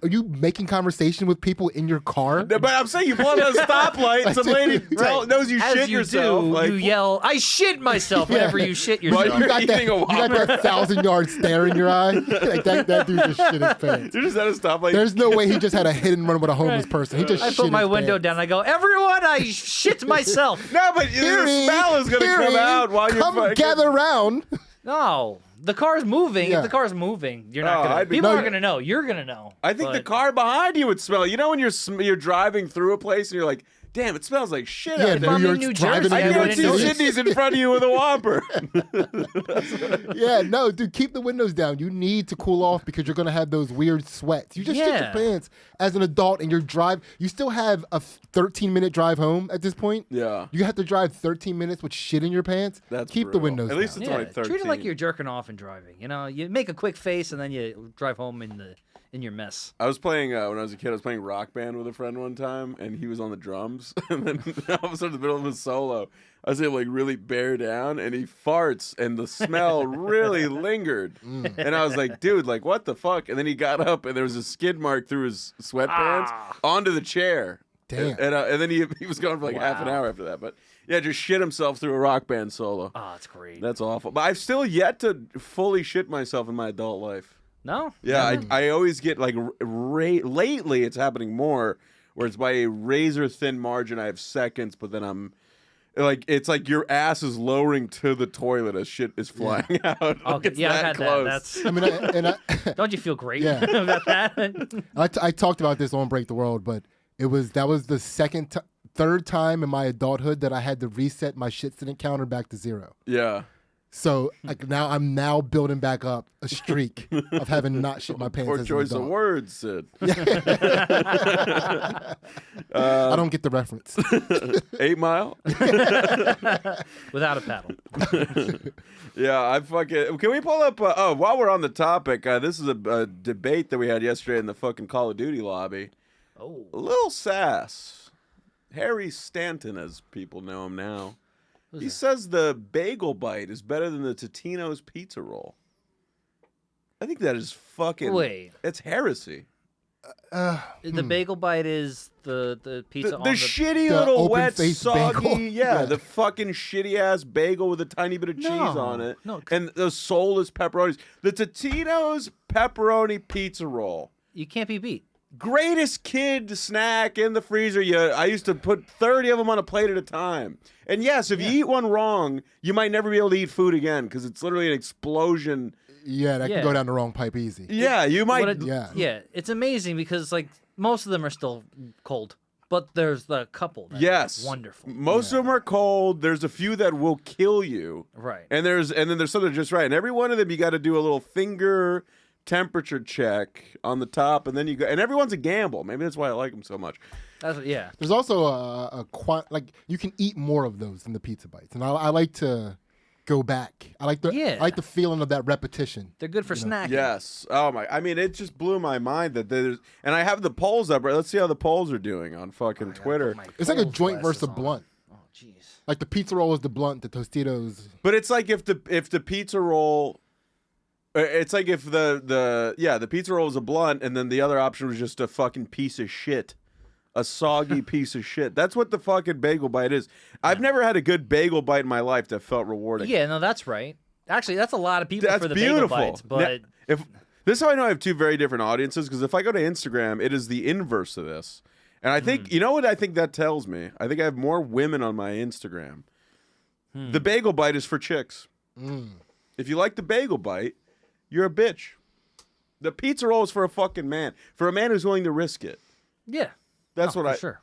are you making conversation with people in your car? No, but I'm saying you pull up at a stoplight and some lady knows you As shit you yourself. do, like, you yell, "I shit myself!" Whenever you shit Well, yourself. You got that, eating a you got Whopper. that 1,000-yard stare in your eye. Like that dude just shit his pants. You're just at a stoplight. There's no way he just had a hit and run with a homeless person. He just I shit put my his window pants. down. I go, "Everyone, I shit myself." No, but the smell is going to come out while you're come fucking... gather round. No, the car's moving. Yeah. If the car's moving, you're not Oh, gonna. I'd be- People No, aren't gonna know. You're gonna know. I think the But- car behind you would smell. You know when you're driving through a place and you're like, damn, it smells like shit Yeah, out there. I'm New in York's New driving Jersey, I in New I can't York see wouldn't City. notice. Sydney's in front of you with a Whopper. Yeah, no, dude, keep the windows down. You need to cool off because you're gonna have those weird sweats. You just shit your Yeah. pants as an adult, and you still have a 13-minute drive home at this point. Yeah. You have to drive 13 minutes with shit in your pants. That's keep the brutal. windows At least down. it's only 13. treat it like you're jerking off and driving. You know, you make a quick face and then you drive home in your mess. I was playing, when I was a kid, I was playing Rock Band with a friend one time, and he was on the drums. And then all of a sudden, in the middle of his solo, I was able to like really bear down, and he farts, and the smell really lingered. And I was like, dude, like, what the fuck? And then he got up, and there was a skid mark through his sweatpants onto the chair. Damn. And then he was gone for like half an hour after that. But Yeah, just shit himself through a Rock Band solo. Oh, it's great. That's awful. But I've still yet to fully shit myself in my adult life. No? Yeah, I always get like lately it's happening more where it's by a razor thin margin. I have seconds, but then I'm like, it's like your ass is lowering to the toilet as shit is flying out. Like, Okay, it's yeah, that I had close. that. That's. I mean, Don't you feel great Yeah. about that? I talked about this on Break the World, but that was the third time in my adulthood that I had to reset my shit-sitting counter back to 0. Yeah. So like now I'm building back up a streak of having not shit my pants. Poor as an choice of adult. words, Sid. I don't get the reference. 8 Mile? Without a paddle. Yeah, I fucking. Can we pull up? While we're on the topic, this is a debate that we had yesterday in the fucking Call of Duty lobby. Oh. A little sass. Harry Stanton, as people know him now. He says the bagel bite is better than the Totino's pizza roll. I think that is fucking. Wait. It's heresy. The bagel bite is the pizza The on the... shitty the little wet, open-faced soggy, bagel? yeah, Yeah. the fucking shitty ass bagel with a tiny bit of cheese No, on it, no. and those soulless pepperonis. The Totino's pepperoni pizza roll, You can't be beat. greatest kid snack in the freezer. I used to put 30 of them on a plate at a time. And yes, if you eat one wrong, you might never be able to eat food again because it's literally an explosion. Yeah, that Yeah. can go down the wrong pipe easy. Yeah, you might. What Yeah. It's amazing because like most of them are still cold, but there's the couple. That are Yes, wonderful. Most of them are cold. There's a few that will kill you. Right. And then there's some that are just right. And every one of them you got to do a little finger temperature check on the top, and then you go. And everyone's a gamble. Maybe that's why I like them so much. Yeah. There's also like you can eat more of those than the pizza bites, and I like to go back. I like the feeling of that repetition. They're good for snacking. Yes. Oh my. I mean, it just blew my mind that there's. And I have the polls up. Right. Let's see how the polls are doing on fucking Twitter. It's like a Cold joint versus a glasses on. blunt. Oh, jeez. Like the pizza roll is the blunt, the Tostitos. But it's like if the pizza roll. It's like if the pizza roll was a blunt, and then the other option was just a fucking piece of shit. A soggy piece of shit. That's what the fucking bagel bite is. I've never had a good bagel bite in my life that felt rewarding. Yeah, no, that's right. Actually, that's a lot of people That's for the beautiful. bagel bites, but If this is how I know I have two very different audiences, because if I go to Instagram, it is the inverse of this. And I think you know what I think that tells me? I think I have more women on my Instagram. The bagel bite is for chicks. If you like the bagel bite, you're a bitch. The pizza roll is for a fucking man. For a man who's willing to risk it. yeah. That's Oh, what for I. sure.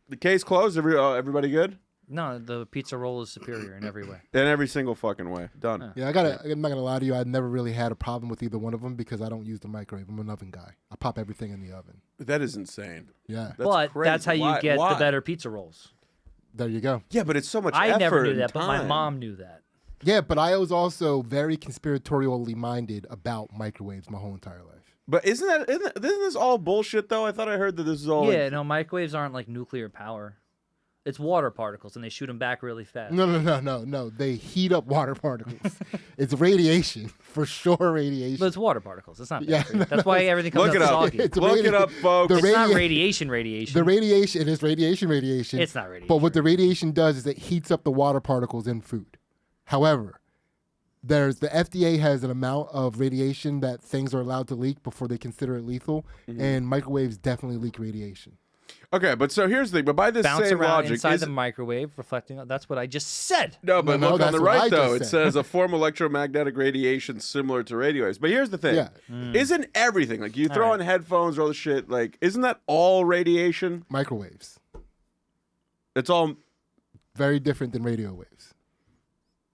The case closed. Everybody good? No, the pizza roll is superior in every way. In every single fucking way. Done. Yeah, I'm not gonna lie to you. I've never really had a problem with either one of them because I don't use the microwave. I'm an oven guy. I pop everything in the oven. That is insane. Yeah, But crazy. that's how you Why- get why? the better pizza rolls. there you go. Yeah, but it's so much I effort never knew and that, but my time. mom knew that. Yeah, but I was also very conspiratorially minded about microwaves my whole entire life. But isn't this all bullshit though? I thought I heard that this is all. Yeah, no, microwaves aren't like nuclear power. It's water particles, and they shoot them back really fast. No. They heat up water particles. It's radiation, for sure. Radiation. But it's water particles. It's not bad Yeah, for you. That's why everything comes Look it out up. soggy. It's Look it up, folks. the It's not radiation. radiation. The radiation. It is radiation. It's not radiation. But what the radiation does is it heats up the water particles in food. However, the FDA has an amount of radiation that things are allowed to leak before they consider it lethal, and microwaves definitely leak radiation. Okay, but so here's the thing. But by this bounce same around logic, inside the microwave, reflecting. That's what I just said. no, but No, look on that's the what I right though. just It said. says a form of electromagnetic radiation similar to radio waves. But here's the thing: Yeah. isn't everything like you throw All on headphones or all the shit? Like, isn't that all radiation? Microwaves, It's all. very different than radio waves.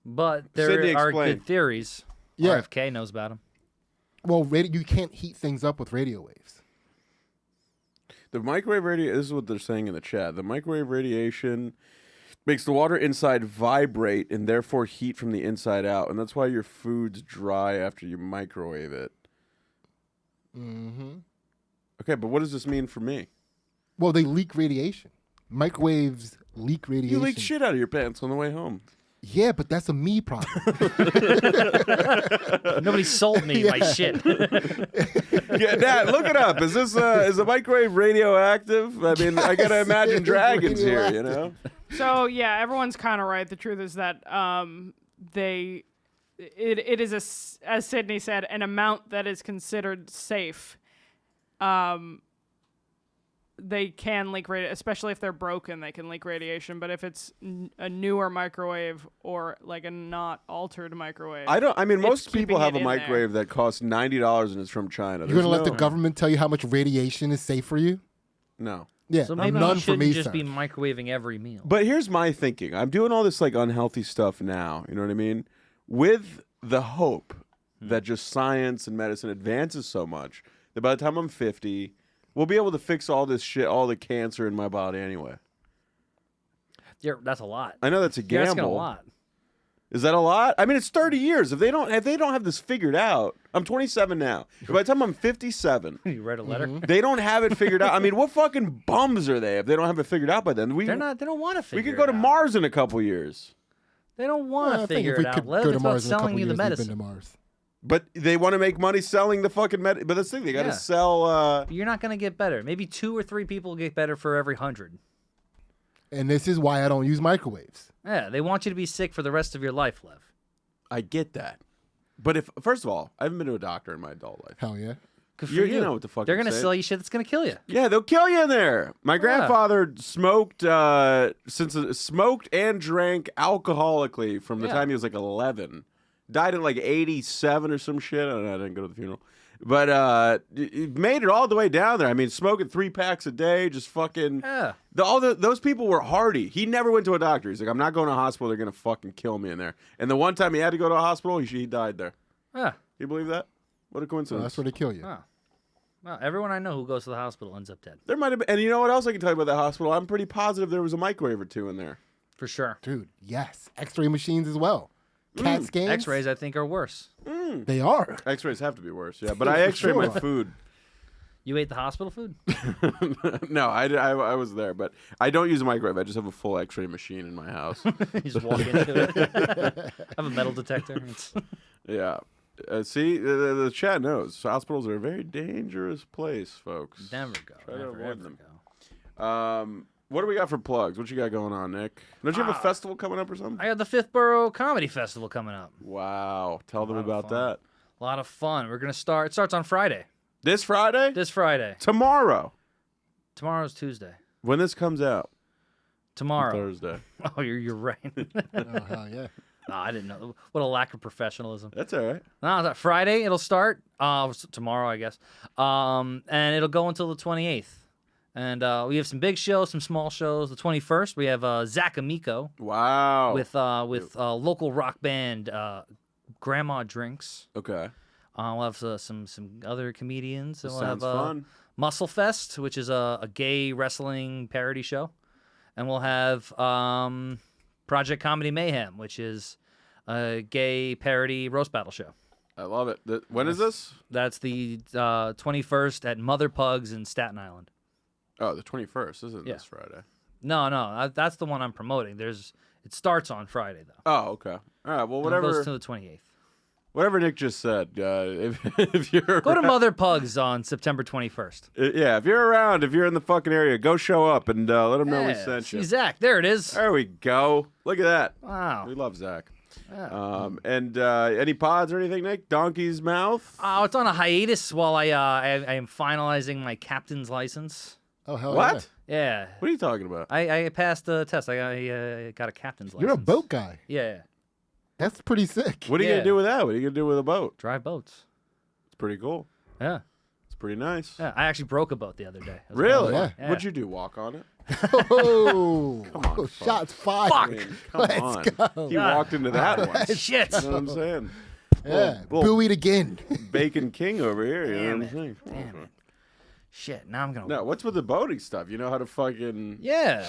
But there Sidney, are explain. good theories. Yeah. RFK knows about them. Well, you can't heat things up with radio waves. The microwave radiation. This is what they're saying in the chat. The microwave radiation makes the water inside vibrate and therefore heat from the inside out, and that's why your food's dry after you microwave it. Mm-hmm. Okay, but what does this mean for me? Well, they leak radiation. Microwaves leak radiation. You leaked shit out of your pants on the way home. Yeah, but that's a me problem. Nobody sold me my shit. Yeah, Dad, look it up. Is this is the microwave radioactive? I mean, I gotta Yes, imagine it's dragons here. You radioactive. know, So yeah, everyone's kind of right. The truth is that it is as Sidney said, an amount that is considered safe. They can leak radiation, especially if they're broken. They can leak radiation. But if it's a newer microwave or like a not altered microwave, I mean, most keeping people have it a in microwave that costs $90 and it's from China. You're gonna let the government tell you how much radiation is safe for you? No. Yeah, So maybe none you for shouldn't me, just sir. be microwaving every meal. But here's my thinking. I'm doing all this like unhealthy stuff now. You know what I mean? With the hope that just science and medicine advances so much that by the time I'm 50, we'll be able to fix all this shit, all the cancer in my body anyway. Yeah, that's a lot. I know that's a You're asking a gamble. lot. Is that a lot? I mean, it's 30 years. If they don't have this figured out, I'm 27 now. By the time I'm 57, You read a letter? they don't have it figured out. I mean, what fucking bums are they if they don't have it figured out by then? They're not. They don't want to We figure. could go it to out. Mars in a couple years. They don't want I to think figure if we it out. could Lev, go it's to about Mars in a couple selling you the years, we've been medicine. to Mars. But they want to make money selling the fucking medicine. But that's the thing. They got to Yeah. sell. You're not going to get better. Maybe 2 or 3 people get better for every 100. And this is why I don't use microwaves. Yeah, they want you to be sick for the rest of your life, Lev. I get that. But if first of all, I haven't been to a doctor in my adult life. Hell yeah. Good for You know what the fuck They're I'm gonna saying. sell you shit that's gonna kill you. Yeah, they'll kill you in there. My grandfather smoked smoked and drank alcoholically from the Yeah. time he was like 11. Died at like 87 or some shit. I don't know, I didn't go to the funeral. But he made it all the way down there. I mean, smoking 3 packs a day, just fucking. Yeah. Those people were hardy. He never went to a doctor. He's like, I'm not going to a hospital. They're gonna fucking kill me in there. And the one time he had to go to a hospital, he died there. Yeah. You believe that? What a So coincidence. that's where they kill you. Oh. Well, everyone I know who goes to the hospital ends up dead. There might have been, and you know what else I can tell you about that hospital? I'm pretty positive there was a microwave or 2 in there. For sure. Dude, yes. X-ray machines as well. CAT scans. X-rays, I think, are worse. They are. X-rays have to be worse, yeah. But I X-ray my sure. food. You ate the hospital food? No, I was there, but I don't use a microwave. I just have a full X-ray machine in my house. You just walk into it. I have a metal detector. It's... Yeah. See, the chat knows hospitals are a very dangerous place, folks. Never go. Try to Never, avoid ever them. go. What do we got for plugs? What you got going on, Nick? Don't you have a festival coming up or something? I got the Fifth Borough Comedy Festival coming up. Wow. Tell them lot of about fun. that. A lot of fun. We're gonna start. It starts on Friday. This Friday? This Friday. Tomorrow. Tomorrow's Tuesday. When this comes out. Tomorrow. Thursday. Oh, you're right. Oh, hell yeah. No, I didn't know. What a lack of professionalism. That's all right. No, that Friday it'll start. Tomorrow, I guess. And it'll go until the 28th. And we have some big shows, some small shows. The 21st, we have Zach Amico Wow. with local rock band Grandma Drinks. Okay. We'll have some other comedians. And This we'll sounds have fun. Muscle Fest, which is a gay wrestling parody show. And we'll have Project Comedy Mayhem, which is a gay parody roast battle show. I love it. When is this? That's the 21st at Mother Pugs in Staten Island. Oh, the 21st. Isn't Yeah. this Friday? No, that's the one I'm promoting. It starts on Friday though. Oh, okay. All right. Well, It whatever. goes to the 28th. Whatever Nick just said. If you're Go to Mother Pugs on September 21st. yeah, if you're around, if you're in the fucking area, go show up and let them know we Yeah, sent see you. Zach. There it is. There we go. Look at that. Wow. We love Zach. Yeah. And any pods or anything, Nick? Donkey's Mouth? Oh, it's on a hiatus while I am finalizing my captain's license. Oh, hell What? yeah. Yeah. What are you talking about? I passed the test. I got a captain's license. You're a boat guy. Yeah. That's pretty sick. What are you Yeah. going to do with that? What are you going to do with a boat? Drive boats. It's pretty cool. Yeah. It's pretty nice. Yeah. I actually broke a boat the other day. It was Really? Yeah. Yeah. What'd you do? Walk on it? Oh, on, shots fired. I mean, come Let's on. go. He walked into that one. Shit. You know what I'm saying? Yeah, Little buoyed again. Bacon King over here. You know Damn what I'm saying? Damn it. Shit. Now I'm gonna. No, what's with the boating stuff? You know how to fucking. Yeah.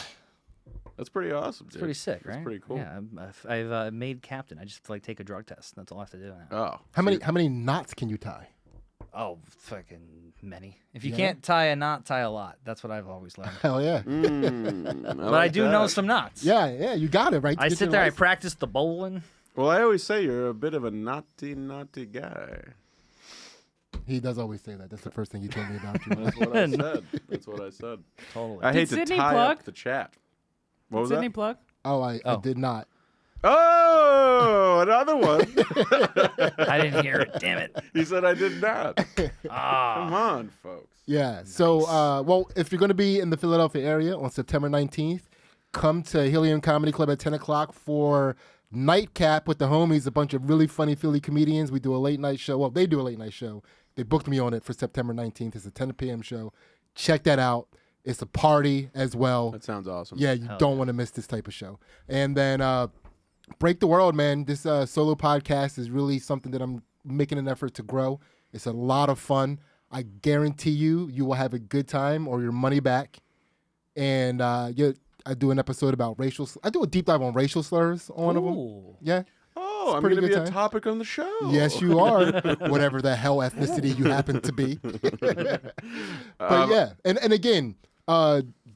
That's pretty awesome, dude. It's pretty sick, right? That's pretty cool. Yeah. I've made captain. I just take a drug test. That's all I have to do now. Oh. How many knots can you tie? Oh, fucking many. If you Yeah? can't tie a knot, tie a lot. That's what I've always learned. Hell yeah. But I do know some knots. Yeah, you got it right. to I get sit your there. I license. practice the bowling. Well, I always say you're a bit of a naughty guy. He does always say that. That's the first thing he told me about you. That's what I said. That's what I said. Totally. I hate to Sidney tie plug? up the chat. What was Sidney that? plug? Oh, I did not. Oh, another one. I didn't hear it. Damn it. He said I did not. Ah. Come on, folks. Yeah. So, well, if you're going to be in the Philadelphia area on September 19th, come to Helium Comedy Club at 10 o'clock for Nightcap with the homies, a bunch of really funny Philly comedians. We do a late night show. Well, they do a late night show. They booked me on it for September 19th. It's a 10 p.m. show. Check that out. It's a party as well. That sounds awesome. Yeah, you don't want to miss this type of show. And then Break the World, man. This solo podcast is really something that I'm making an effort to grow. It's a lot of fun. I guarantee you will have a good time or your money back. And I do an episode about I do a deep dive on racial slurs on one of them. Yeah. Oh, I'm going to be a topic on the show. Yes, you are. Whatever the hell ethnicity you happen to be. But yeah, and again,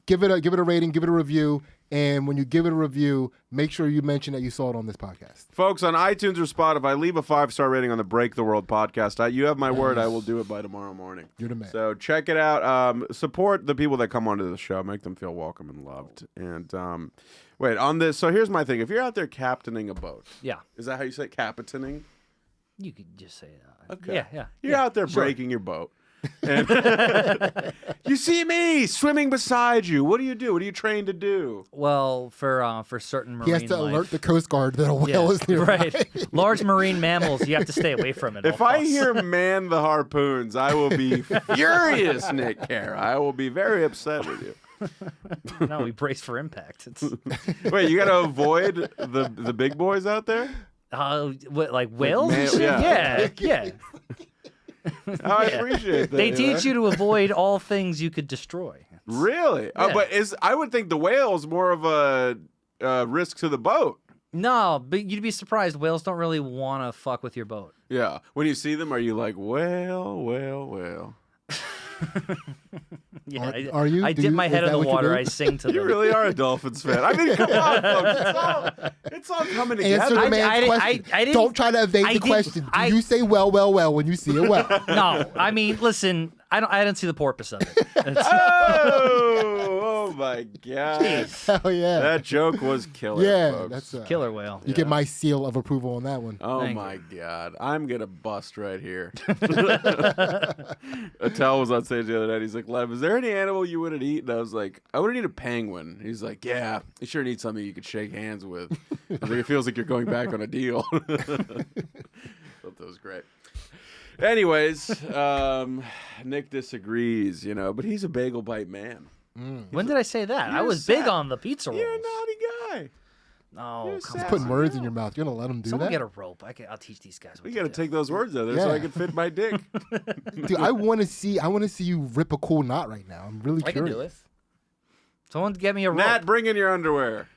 give it a rating, give it a review, and when you give it a review, make sure you mention that you saw it on this podcast. Folks, on iTunes or Spotify, leave a 5-star rating on the Break the World podcast. You have my word. I will do it by tomorrow morning. You're the man. So check it out. Support the people that come onto the show. Make them feel welcome and loved. And wait, on this. So here's my thing. If you're out there captaining a boat, Yeah. is that how you say it? Capitaining? You could just say that. Okay. Yeah. You're out there breaking your boat. And you see me swimming beside you. What do you do? What are you trained to do? Well, for certain marine He has to life, alert the Coast Guard that a whale is nearby. right. Large marine mammals, you have to stay away from it. If I hear man the harpoons, I will be furious, Nick Carra. I will be very upset with you. no, we brace for impact. It's Wait, you got to avoid the big boys out there? what, like whales? and shit? Yeah. Oh, I appreciate that. They teach you to avoid all things you could destroy. Really? Yeah. But I would think the whale's more of a risk to the boat. No, but you'd be surprised. Whales don't really want to fuck with your boat. Yeah. When you see them, are you like, whale? Yeah, Are you? I Do dip you- my is head in that the what you water. do? I sing to them. You really are a Dolphins fan. I mean, come on, folks. It's all coming together. Answer the I man's didn't- question. I didn't- Don't try to evade I the didn't- question. Do I- you say well when you see a well? No, I mean, listen. I don't see the porpoise of it. Oh my God. Hell yeah. That joke was killer, Yeah, folks. that's Killer whale. You get my seal of approval on that one. Oh Thank my God. I'm going to bust right here. Attell was on stage the other night. He's like, Lev, is there any animal you wouldn't eat? And I was like, I wouldn't eat a penguin. He's like, yeah, you sure need something you could shake hands with. I was like, it feels like you're going back on a deal. Thought that was great. Anyways, Nick disagrees, but he's a bagel bite man. When did I say that? I You're was sad. big on the pizza rolls. You're a naughty guy. No, You're come sad. on. Putting words in your mouth. You're going to let him do Someone that? get a rope. I'll teach these guys. We What got to to do. take those words out of there so Yeah. I can fit my dick. Dude, I want to see you rip a cool knot right now. I'm really I can curious. do it. Someone get me a rope. Nat, bring in your underwear.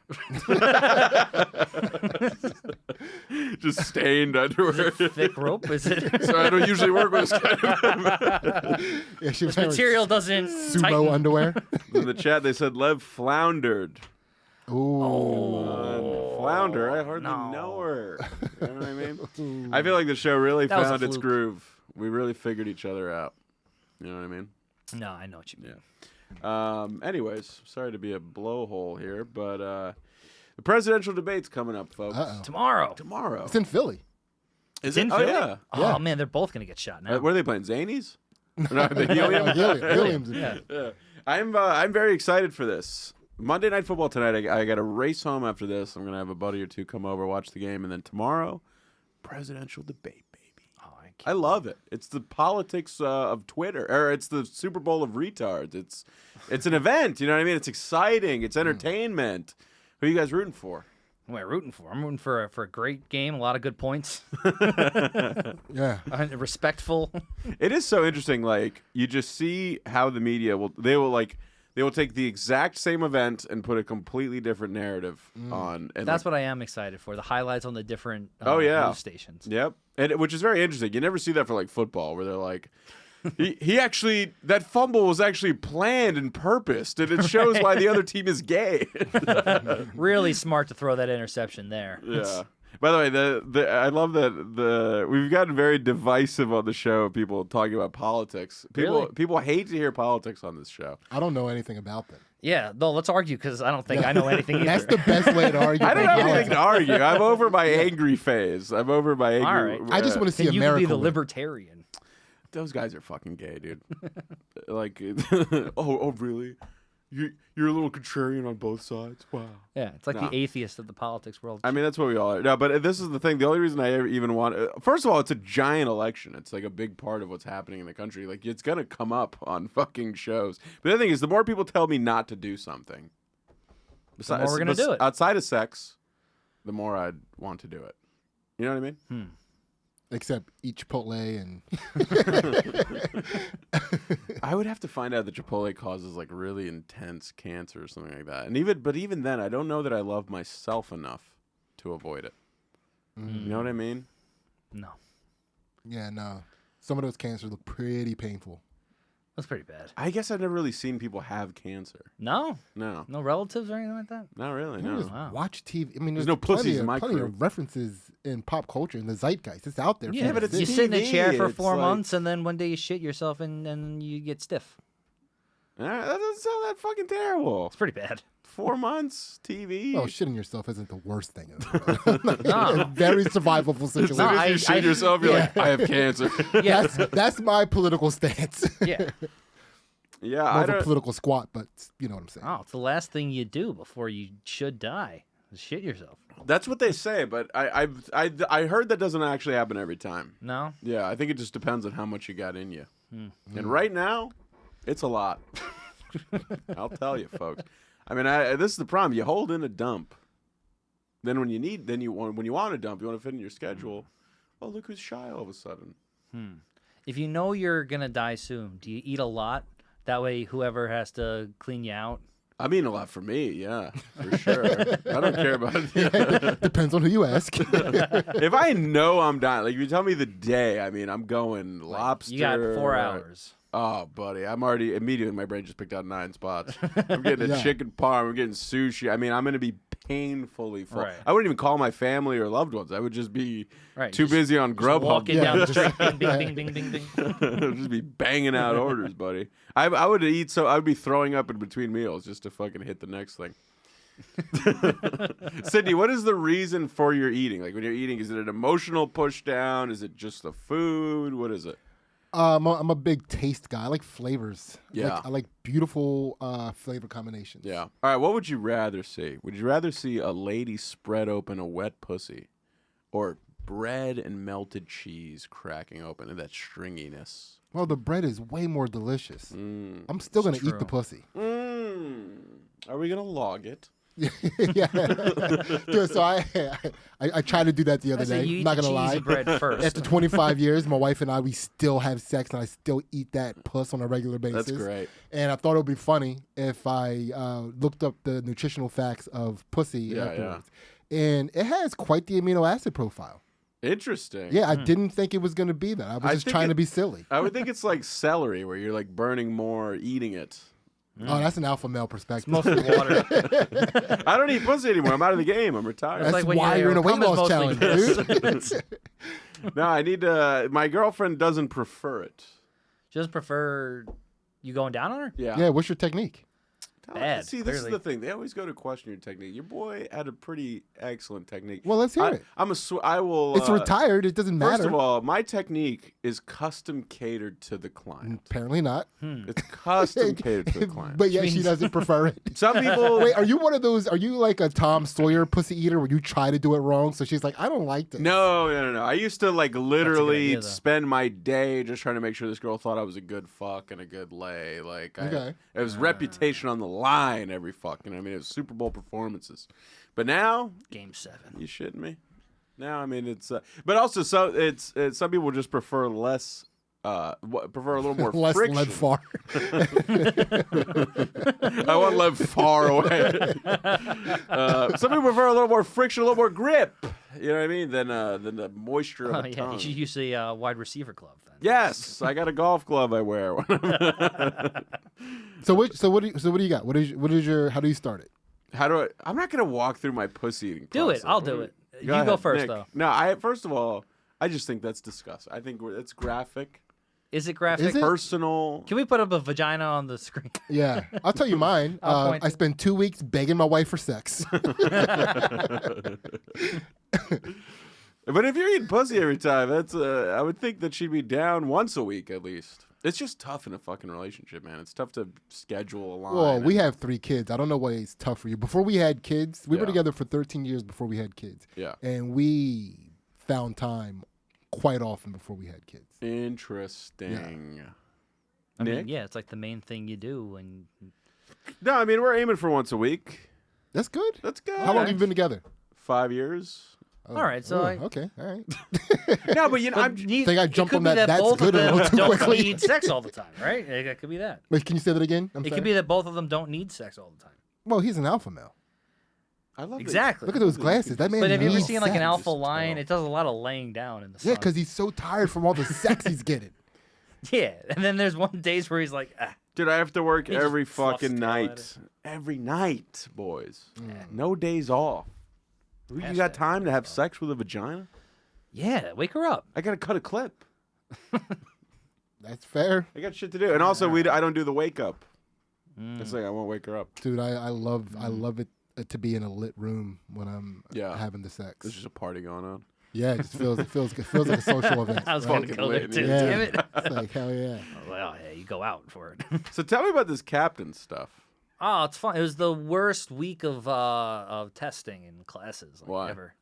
Just stained underwear. Thick rope? Is it? So I don't usually work with this kind of. Yeah, she was This wearing material doesn't sumo tighten. underwear. In the chat, they said Lev floundered. Ooh. Flounder, I hardly No. know her. You know what I mean? I feel like the show really That was a found its fluke. groove. We really figured each other out. You know what I mean? No, I know what you mean. Anyways, sorry to be a blowhole here, but the presidential debate's coming up, folks. Uh-oh. Tomorrow. Tomorrow. It's in Philly. Is in it? Oh, Philly? yeah. Oh, Yeah. man, they're both going to get shot now. What are they playing? Zanies? No, the Helium? Williams. Yeah. Yeah. I'm very excited for this. Monday Night Football tonight. I got to race home after this. I'm going to have a buddy or two come over, watch the game, and then tomorrow, presidential debate, baby. Oh, I love it. It's the politics of Twitter, or it's the Super Bowl of retards. It's an event. You know what I mean? It's exciting. It's entertainment. Who are you guys rooting for? Who am I rooting for? I'm rooting for a great game, a lot of good points, Yeah. respectful. It is so interesting. Like, you just see how the media will take the exact same event and put a completely different narrative on. And That's what I am excited for. The highlights on the different news stations. Yep. And which is very interesting. You never see that for like football, where they're like, he actually, that fumble was actually planned and purposed, and it shows why the other team is gay. Really smart to throw that interception there. Yeah. By the way, I love that we've gotten very divisive on the show. People talking about politics. Really? People hate to hear politics on this show. I don't know anything about them. Yeah, no, let's argue because I don't think I know anything either. That's the best way to argue. I don't about have anything to politics. argue. I'm over my angry phase. I'm over my angry. All right. I just want to see Then you can America be the win. libertarian. Those guys are fucking gay, dude. Like, oh, really? You're a little contrarian on both sides. Wow. Yeah, it's like Nah. the atheist of the politics world. I mean, that's what we all are. No, but this is the thing. The only reason I ever even want, first of all, it's a giant election. It's like a big part of what's happening in the country. Like, it's gonna come up on fucking shows. But the thing is, the more people tell me not to do something, The more we're gonna do it. outside of sex, the more I'd want to do it. You know what I mean? Except eat Chipotle and I would have to find out that Chipotle causes like really intense cancer or something like that. And even then, I don't know that I love myself enough to avoid it. You know what I mean? No, yeah, no. Some of those cancers look pretty painful. that's pretty bad. I guess I've never really seen people have cancer. No, No, no relatives or anything like that. not really. You No. just Wow. watch TV. I mean, there's no pussies plenty in my plenty crew. of references in pop culture in the zeitgeist. It's out there. for Yeah, you but to it's you see. sit in a TV, chair for it's 4 like- months and then one day you shit yourself and you get stiff. That doesn't sound that fucking terrible. It's pretty bad. 4 months TV. Oh, shitting yourself isn't the worst thing. In the world. No. Very survivable As soon situation. No, as you shit yourself, you're like, I have cancer. Yeah, That's my political stance. yeah. Yeah, More I of a don't. political squat, but you know what I'm saying. Oh, it's the last thing you do before you should die. Is shit yourself. That's what they say, but I heard that doesn't actually happen every time. No. Yeah, I think it just depends on how much you got in you. Hmm. And right now, it's a lot. I'll tell you, folks. I mean, this is the problem. You hold in a dump. Then when you want to dump, you want to fit in your schedule. Oh, look who's shy all of a sudden. If you know you're gonna die soon, do you eat a lot? That way, whoever has to clean you out. I mean, a lot for me, yeah, for sure. I don't care about it. Depends on who you ask. If I know I'm dying, like if you tell me the day, I mean, I'm going lobster. You got 4 hours. Oh, buddy, I'm already immediately. My brain just picked out 9 spots. I'm getting a Yeah. chicken parm. I'm getting sushi. I mean, I'm gonna be painfully full. Right. I wouldn't even call my family or loved ones. I would just be Right, too just- busy on Just Grubhub. walking Yeah, down the just- street, bing, bing, bing, bing, bing. just be banging out orders, buddy. I would eat so I would be throwing up in between meals just to fucking hit the next thing. Sidney, what is the reason for your eating? Like when you're eating, is it an emotional push down? Is it just the food? What is it? I'm a big taste guy. I like flavors. Yeah. I like beautiful flavor combinations. Yeah. All right. What would you rather see? Would you rather see a lady spread open a wet pussy, or bread and melted cheese cracking open and that stringiness? Well, the bread is way more delicious. Mm. I'm still gonna eat true. the pussy. Are we gonna log it? Yeah. Dude, so I tried to do that the other I say day. you eat Not the gonna cheesy lie. bread first. After 25 years, my wife and we still have sex, and I still eat that puss on a regular basis. That's great. And I thought it would be funny if I looked up the nutritional facts of pussy Yeah, afterwards. And it has quite the amino acid profile. Interesting. Yeah, I didn't think it was going to be that. I was I just think trying it- to be silly. I would think it's like celery, where you're like burning more eating it. Oh, that's an alpha male perspective. Mostly water. I don't eat pussy anymore. I'm out of the game. I'm retired. That's like when why you- you're in a weight cum is loss mostly challenge, dude. No, I need to. My girlfriend doesn't prefer it. Just prefer you going down on her? Yeah. Yeah, what's your technique? Bad, See, this clearly. is the thing. They always go to question your technique. Your boy had a pretty excellent technique. Well, let's hear it. I will. It's retired. It doesn't matter. First of all, my technique is custom catered to the client. Apparently not. It's custom catered to the client. But yet she doesn't prefer it. Some people. Wait, are you one of those? Are you like a Tom Sawyer pussy eater where you try to do it wrong? So she's like, I don't like this. No. I used to like literally idea, though. spend my day just trying to make sure this girl thought I was a good fuck and a good lay. Like, Okay. it was reputation on the line every fucking. I mean, it was Super Bowl performances. But now, Game 7. you shitting me? Now, I mean, it's. But also, so it's some people just prefer less. Prefer a little more Less friction. lead far. I want Lev far away. Some people prefer a little more friction, a little more grip. You know what I mean? Than the moisture of Oh, a yeah. tongue. You should use a wide receiver glove then. Yes, I got a golf glove I wear. So what do you got? What is your? How do you start it? How do I? I'm not gonna walk through my pussy eating. Do it. process. I'll do it. You go ahead, first, Nick. though. No, first of all, I just think that's disgusting. I think it's graphic. Is it graphic? Is it? Personal. Can we put up a vagina on the screen? Yeah, I'll tell you mine. I'll point I to- spent 2 weeks begging my wife for sex. But if you're eating pussy every time, that's I would think that she'd be down once a week at least. It's just tough in a fucking relationship, man. It's tough to schedule a line. Well, we have 3 kids. I don't know why it's tough for you. Before we had kids, we were Yeah. together for 13 years before we had kids. Yeah. And we found time quite often before we had kids. Interesting. I mean, Nick? yeah, it's like the main thing you do. And No, I mean we're aiming for once a week. That's good. That's good. How long have you been together? 5 years. Oh, All right, so oh, I- okay, all right. No, but you know, I'm, think I it jumped could on be that that's both good of a them little too don't quickly. need sex all the time, right? It could be that. Wait, can you say that again? I'm It sorry. could be that both of them don't need sex all the time. Well, he's an alpha male. I love Exactly. Look at those glasses. That man But have you ever needs seen like an sex. alpha lion? It does a lot of laying down in the sun. Yeah, because he's so tired from all the sex he's getting. Yeah, and then there's one days where he's like, Dude, I have to work He just every fluffs fucking the tail at night. it. Every night, boys. No days off. You got Hashtag time to have sex with a vagina? yeah, wake her up. I gotta cut a clip. That's fair. I got shit to do, and also I don't do the wake up. It's like I won't wake her up. Dude, I love it to be in a lit room when I'm Yeah. having the sex. There's just a party going on. Yeah, it just feels like a social event. I was right? going to go there lit, too. yeah. Damn it. It's like hell yeah. Well, yeah, you go out for it. So tell me about this captain stuff. Oh, it's fun. It was the worst week of testing in classes like, Why? ever.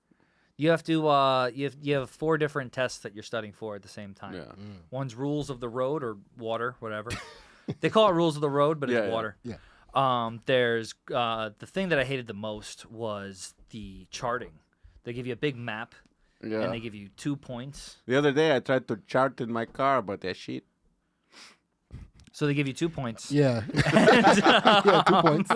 You have to you have 4 different tests that you're studying for at the same time. Yeah. One's rules of the road or water, whatever. They call it rules of the road, but Yeah, it's yeah. water. Yeah. There's the thing that I hated the most was the charting. They give you a big map Yeah. and they give you 2 points. The other day I tried to chart in my car, but that shit. So they give you 2 points. Yeah. Yeah, 2 points.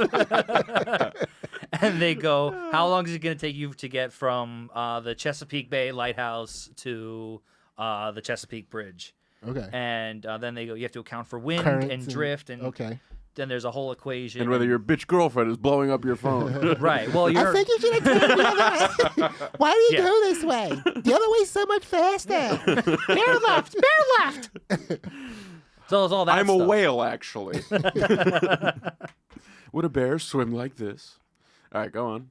And they go, how long is it going to take you to get from the Chesapeake Bay Lighthouse to the Chesapeake Bridge? Okay. And then they go, you have to account for wind Currents and drift, and okay. then there's a whole equation. And whether your bitch girlfriend is blowing up your phone. right. Well, you're you should have taken the other way. Why do you Yeah. go this way? The other way's so much faster. bear left, bear left. So it's all that. I'm a stuff. whale, actually. Would a bear swim like this? All right, go on.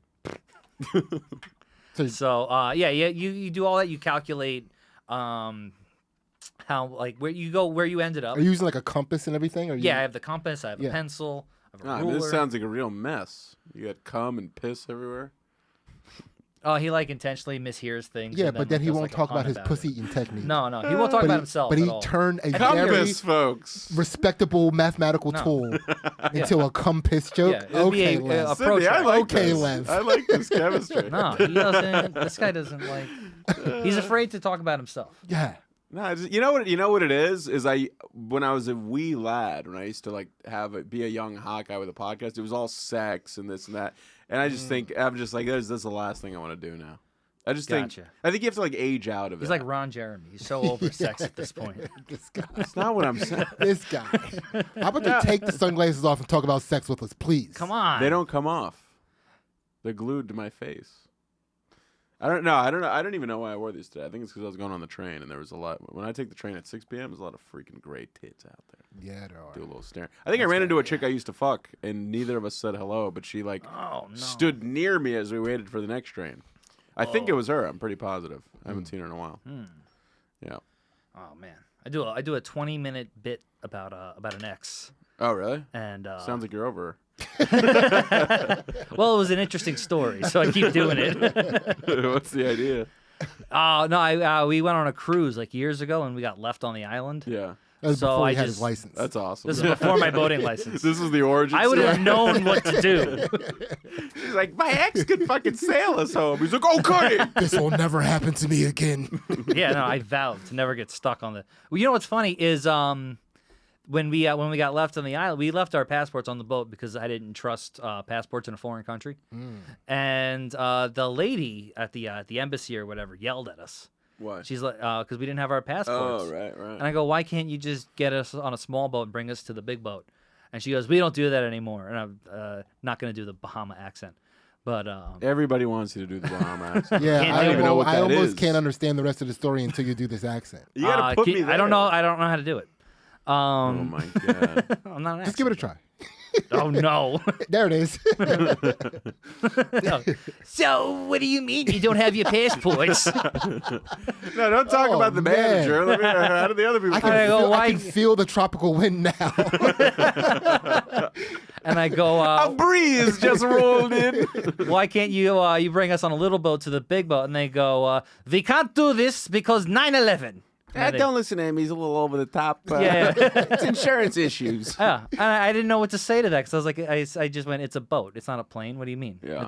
So yeah, you do all that. You calculate how like where you go, where you ended up. Are you using like a compass and everything? Or Yeah, I have the compass. I have a Yeah. pencil. I have a Ah, ruler. this sounds like a real mess. You got cum and piss everywhere. Oh, he like intentionally mishears things. Yeah, and but then he does, won't like, a talk pun about his it. pussy eating technique. No, he won't talk about himself. But at he all. turned a very Compass, folks. respectable mathematical No. tool into a compass joke. Yeah, it would be Okay, a Les. approach. Cindy, I like Okay, this. Lev. I like this chemistry. No, he doesn't. This guy doesn't like. He's afraid to talk about himself. Yeah. No, you know what it is when I was a wee lad, when I used to like be a young hot guy with a podcast, it was all sex and this and that, and I just think I'm just like this is the last thing I want to do now. I just Gotcha. I think you have to like age out of He's it. like Ron Jeremy. He's so over sex at this point. This guy. That's not what I'm saying. This guy. How about you take the sunglasses off and talk about sex with us, please? Come on. They don't come off. They're glued to my face. I don't know. I don't even know why I wore these today. I think it's because I was going on the train and there was a lot. When I take the train at 6 p.m., there's a lot of freaking great tits out there. Yeah, there are. Do a little staring. I think I ran into a chick I used to fuck, and neither of us said hello, but she like Oh no. stood near me as we waited for the next train. I think it was her. I'm pretty positive. I haven't seen her in a while. Yeah. Oh man. I do a 20-minute bit about an ex. Oh really? And Sounds like you're over her. well, it was an interesting story, so I keep doing it. What's the idea? Oh no, we went on a cruise like years ago, and we got left on the island. Yeah. That was So before I he had just- his license. That's awesome. This is before my boating license. This is the origin I would story. have known what to do. She's like, my ex could fucking sail us home. He's like, okay. This will never happen to me again. Yeah, no, I vowed to never get stuck on the. Well, you know what's funny is when we got left on the island, we left our passports on the boat because I didn't trust passports in a foreign country, and the lady at the embassy or whatever yelled at us. What? She's like, because we didn't have our passports. Oh, right. And I go, why can't you just get us on a small boat and bring us to the big boat? And she goes, we don't do that anymore. And I'm not going to do the Bahama accent. But Everybody wants you to do the Bahama accent. Yeah, Can't I, do it. know what I that almost is. can't understand the rest of the story until you do this accent. You gotta put me there. I don't know how to do it. Oh my god. I'm not an Just give it a try. Oh no. There it is. No. So what do you mean you don't have your passports? No, don't talk Oh, about the man. manager. Let me, how do the other people? I can, I go, feel, why- I can feel the tropical wind now. And I go, A breeze just rolled in. why can't you bring us on a little boat to the big boat? And they go, we can't do this because 9/11. Don't listen to him. He's a little over the top. Yeah. It's insurance issues. Yeah, and I didn't know what to say to that because I was like, I just went, it's a boat, it's not a plane. What do you mean? Yeah.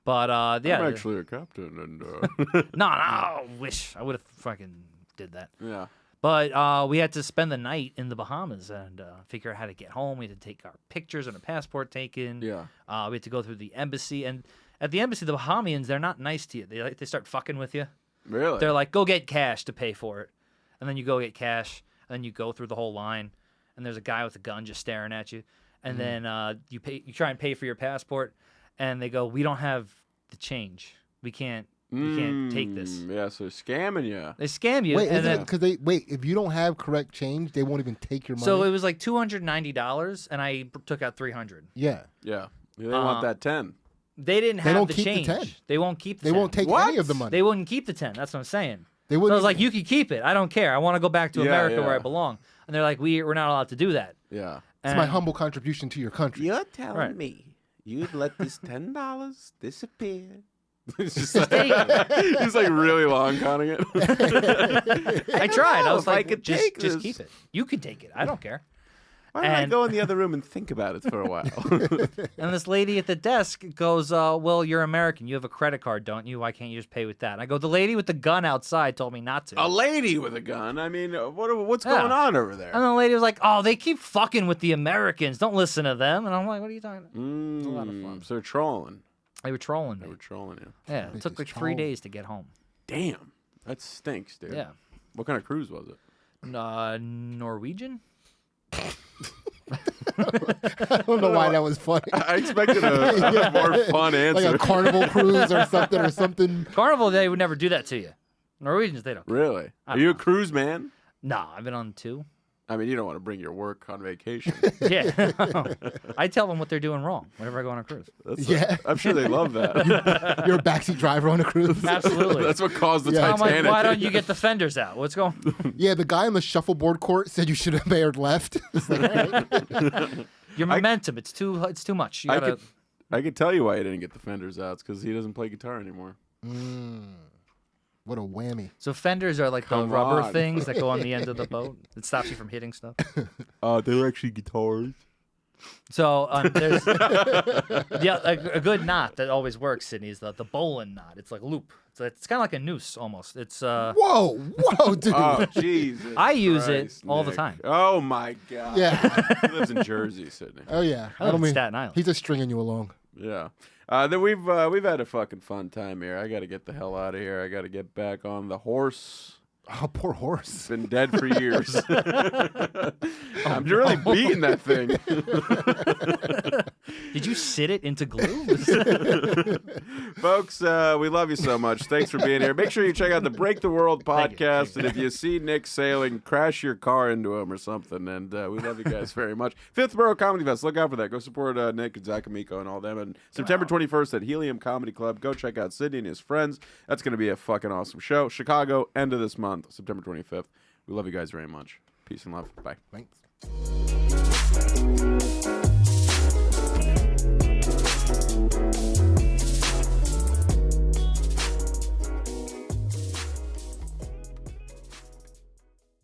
But yeah, I'm actually a captain, and no, wish I would have fucking did that. yeah. But we had to spend the night in the Bahamas and figure out how to get home. We had to take our pictures and a passport taken. Yeah. We had to go through the embassy, and at the embassy, the Bahamians, they're not nice to you. They start fucking with you. Really? They're like, go get cash to pay for it. And then you go get cash, and then you go through the whole line, and there's a guy with a gun just staring at you. And then you try and pay for your passport, and they go, we don't have the change. We can't take this. Yeah, so they're scamming you. They scam you. Wait, and isn't then, it because if you don't have correct change, they won't even take your money. so it was like $290, and I took out $300. Yeah. Yeah. They want that 10. They didn't They have don't the keep the change. 10. They won't keep the They 10. won't take What? any of the money. They wouldn't keep the 10. That's what I'm saying. They So I wouldn't was like, even- you can keep it. I don't care. I want to go back to Yeah, America where yeah. I belong. And they're like, we're not allowed to do that. Yeah. It's my And- humble contribution to your country. You're telling Right. me you'd let this $10 disappear? It's just he's like really long conning it. I tried. I know was if I like, could just take just this. keep it. You can take it. I don't care. Why don't I And- go in the other room and think about it for a while? And this lady at the desk goes, well, you're American. You have a credit card, don't you? Why can't you just pay with that? And I go, the lady with the gun outside told me not to. A lady with a gun. I mean, what's Yeah. going on over there? And the lady was like, oh, they keep fucking with the Americans. Don't listen to them. And I'm like, what are you talking about? It's a lot of fun. So they're trolling. They were trolling They me. were trolling you. Yeah, it took like 3 days to get home. Damn, that stinks, dude. Yeah. What kind of cruise was it? Norwegian? I don't know why that was funny. I expected a more fun answer. Like a carnival cruise or something. Carnival, they would never do that to you. Norwegians, they don't. Really? Are you a cruise man? No, I've been on 2. I mean, you don't want to bring your work on vacation. Yeah. I tell them what they're doing wrong whenever I go on a cruise. Yeah. I'm sure they love that. You're a backseat driver on a cruise. Absolutely. That's what caused the Yeah. I'm like, Titanic. why don't you get the fenders out? What's going on? Yeah, the guy on the shuffleboard court said you should have aired left. It's like, all right. Your momentum, it's too much. You I gotta, could tell you why he didn't get the fenders out. It's because he doesn't play guitar anymore. What a whammy. So fenders are like the Come rubber on. things that go on the end of the boat. It stops you from hitting stuff. They're actually guitars. So there's a good knot that always works, Sydney, is the bowline knot. It's like a loop. It's kind of like a noose almost. It's Whoa, dude. Oh, Jesus. I use it Christ, all the Nick. time. Oh, my God. Yeah. He lives in Jersey, Sydney. Oh yeah. I live in Staten Island. He's just stringing you along. Yeah. Then we've had a fucking fun time here. I got to get the hell out of here. I got to get back on the horse. Oh, poor horse. Been dead for years. I'm really beating that thing. Did you sit it into glue? Folks, we love you so much. Thanks for being here. Make sure you check out the Break the World Thank you. podcast. And if you see Nick sailing, crash your car into him or something. And we love you guys very much. Fifth Borough Comedy Fest. Look out for that. Go support Nick and Zach Amico and all them. And September 21st at Helium Comedy Club. Go check out Sidney and his friends. That's going to be a fucking awesome show. Chicago, end of this month, September 25th. We love you guys very much. Peace and love. Bye. Thanks.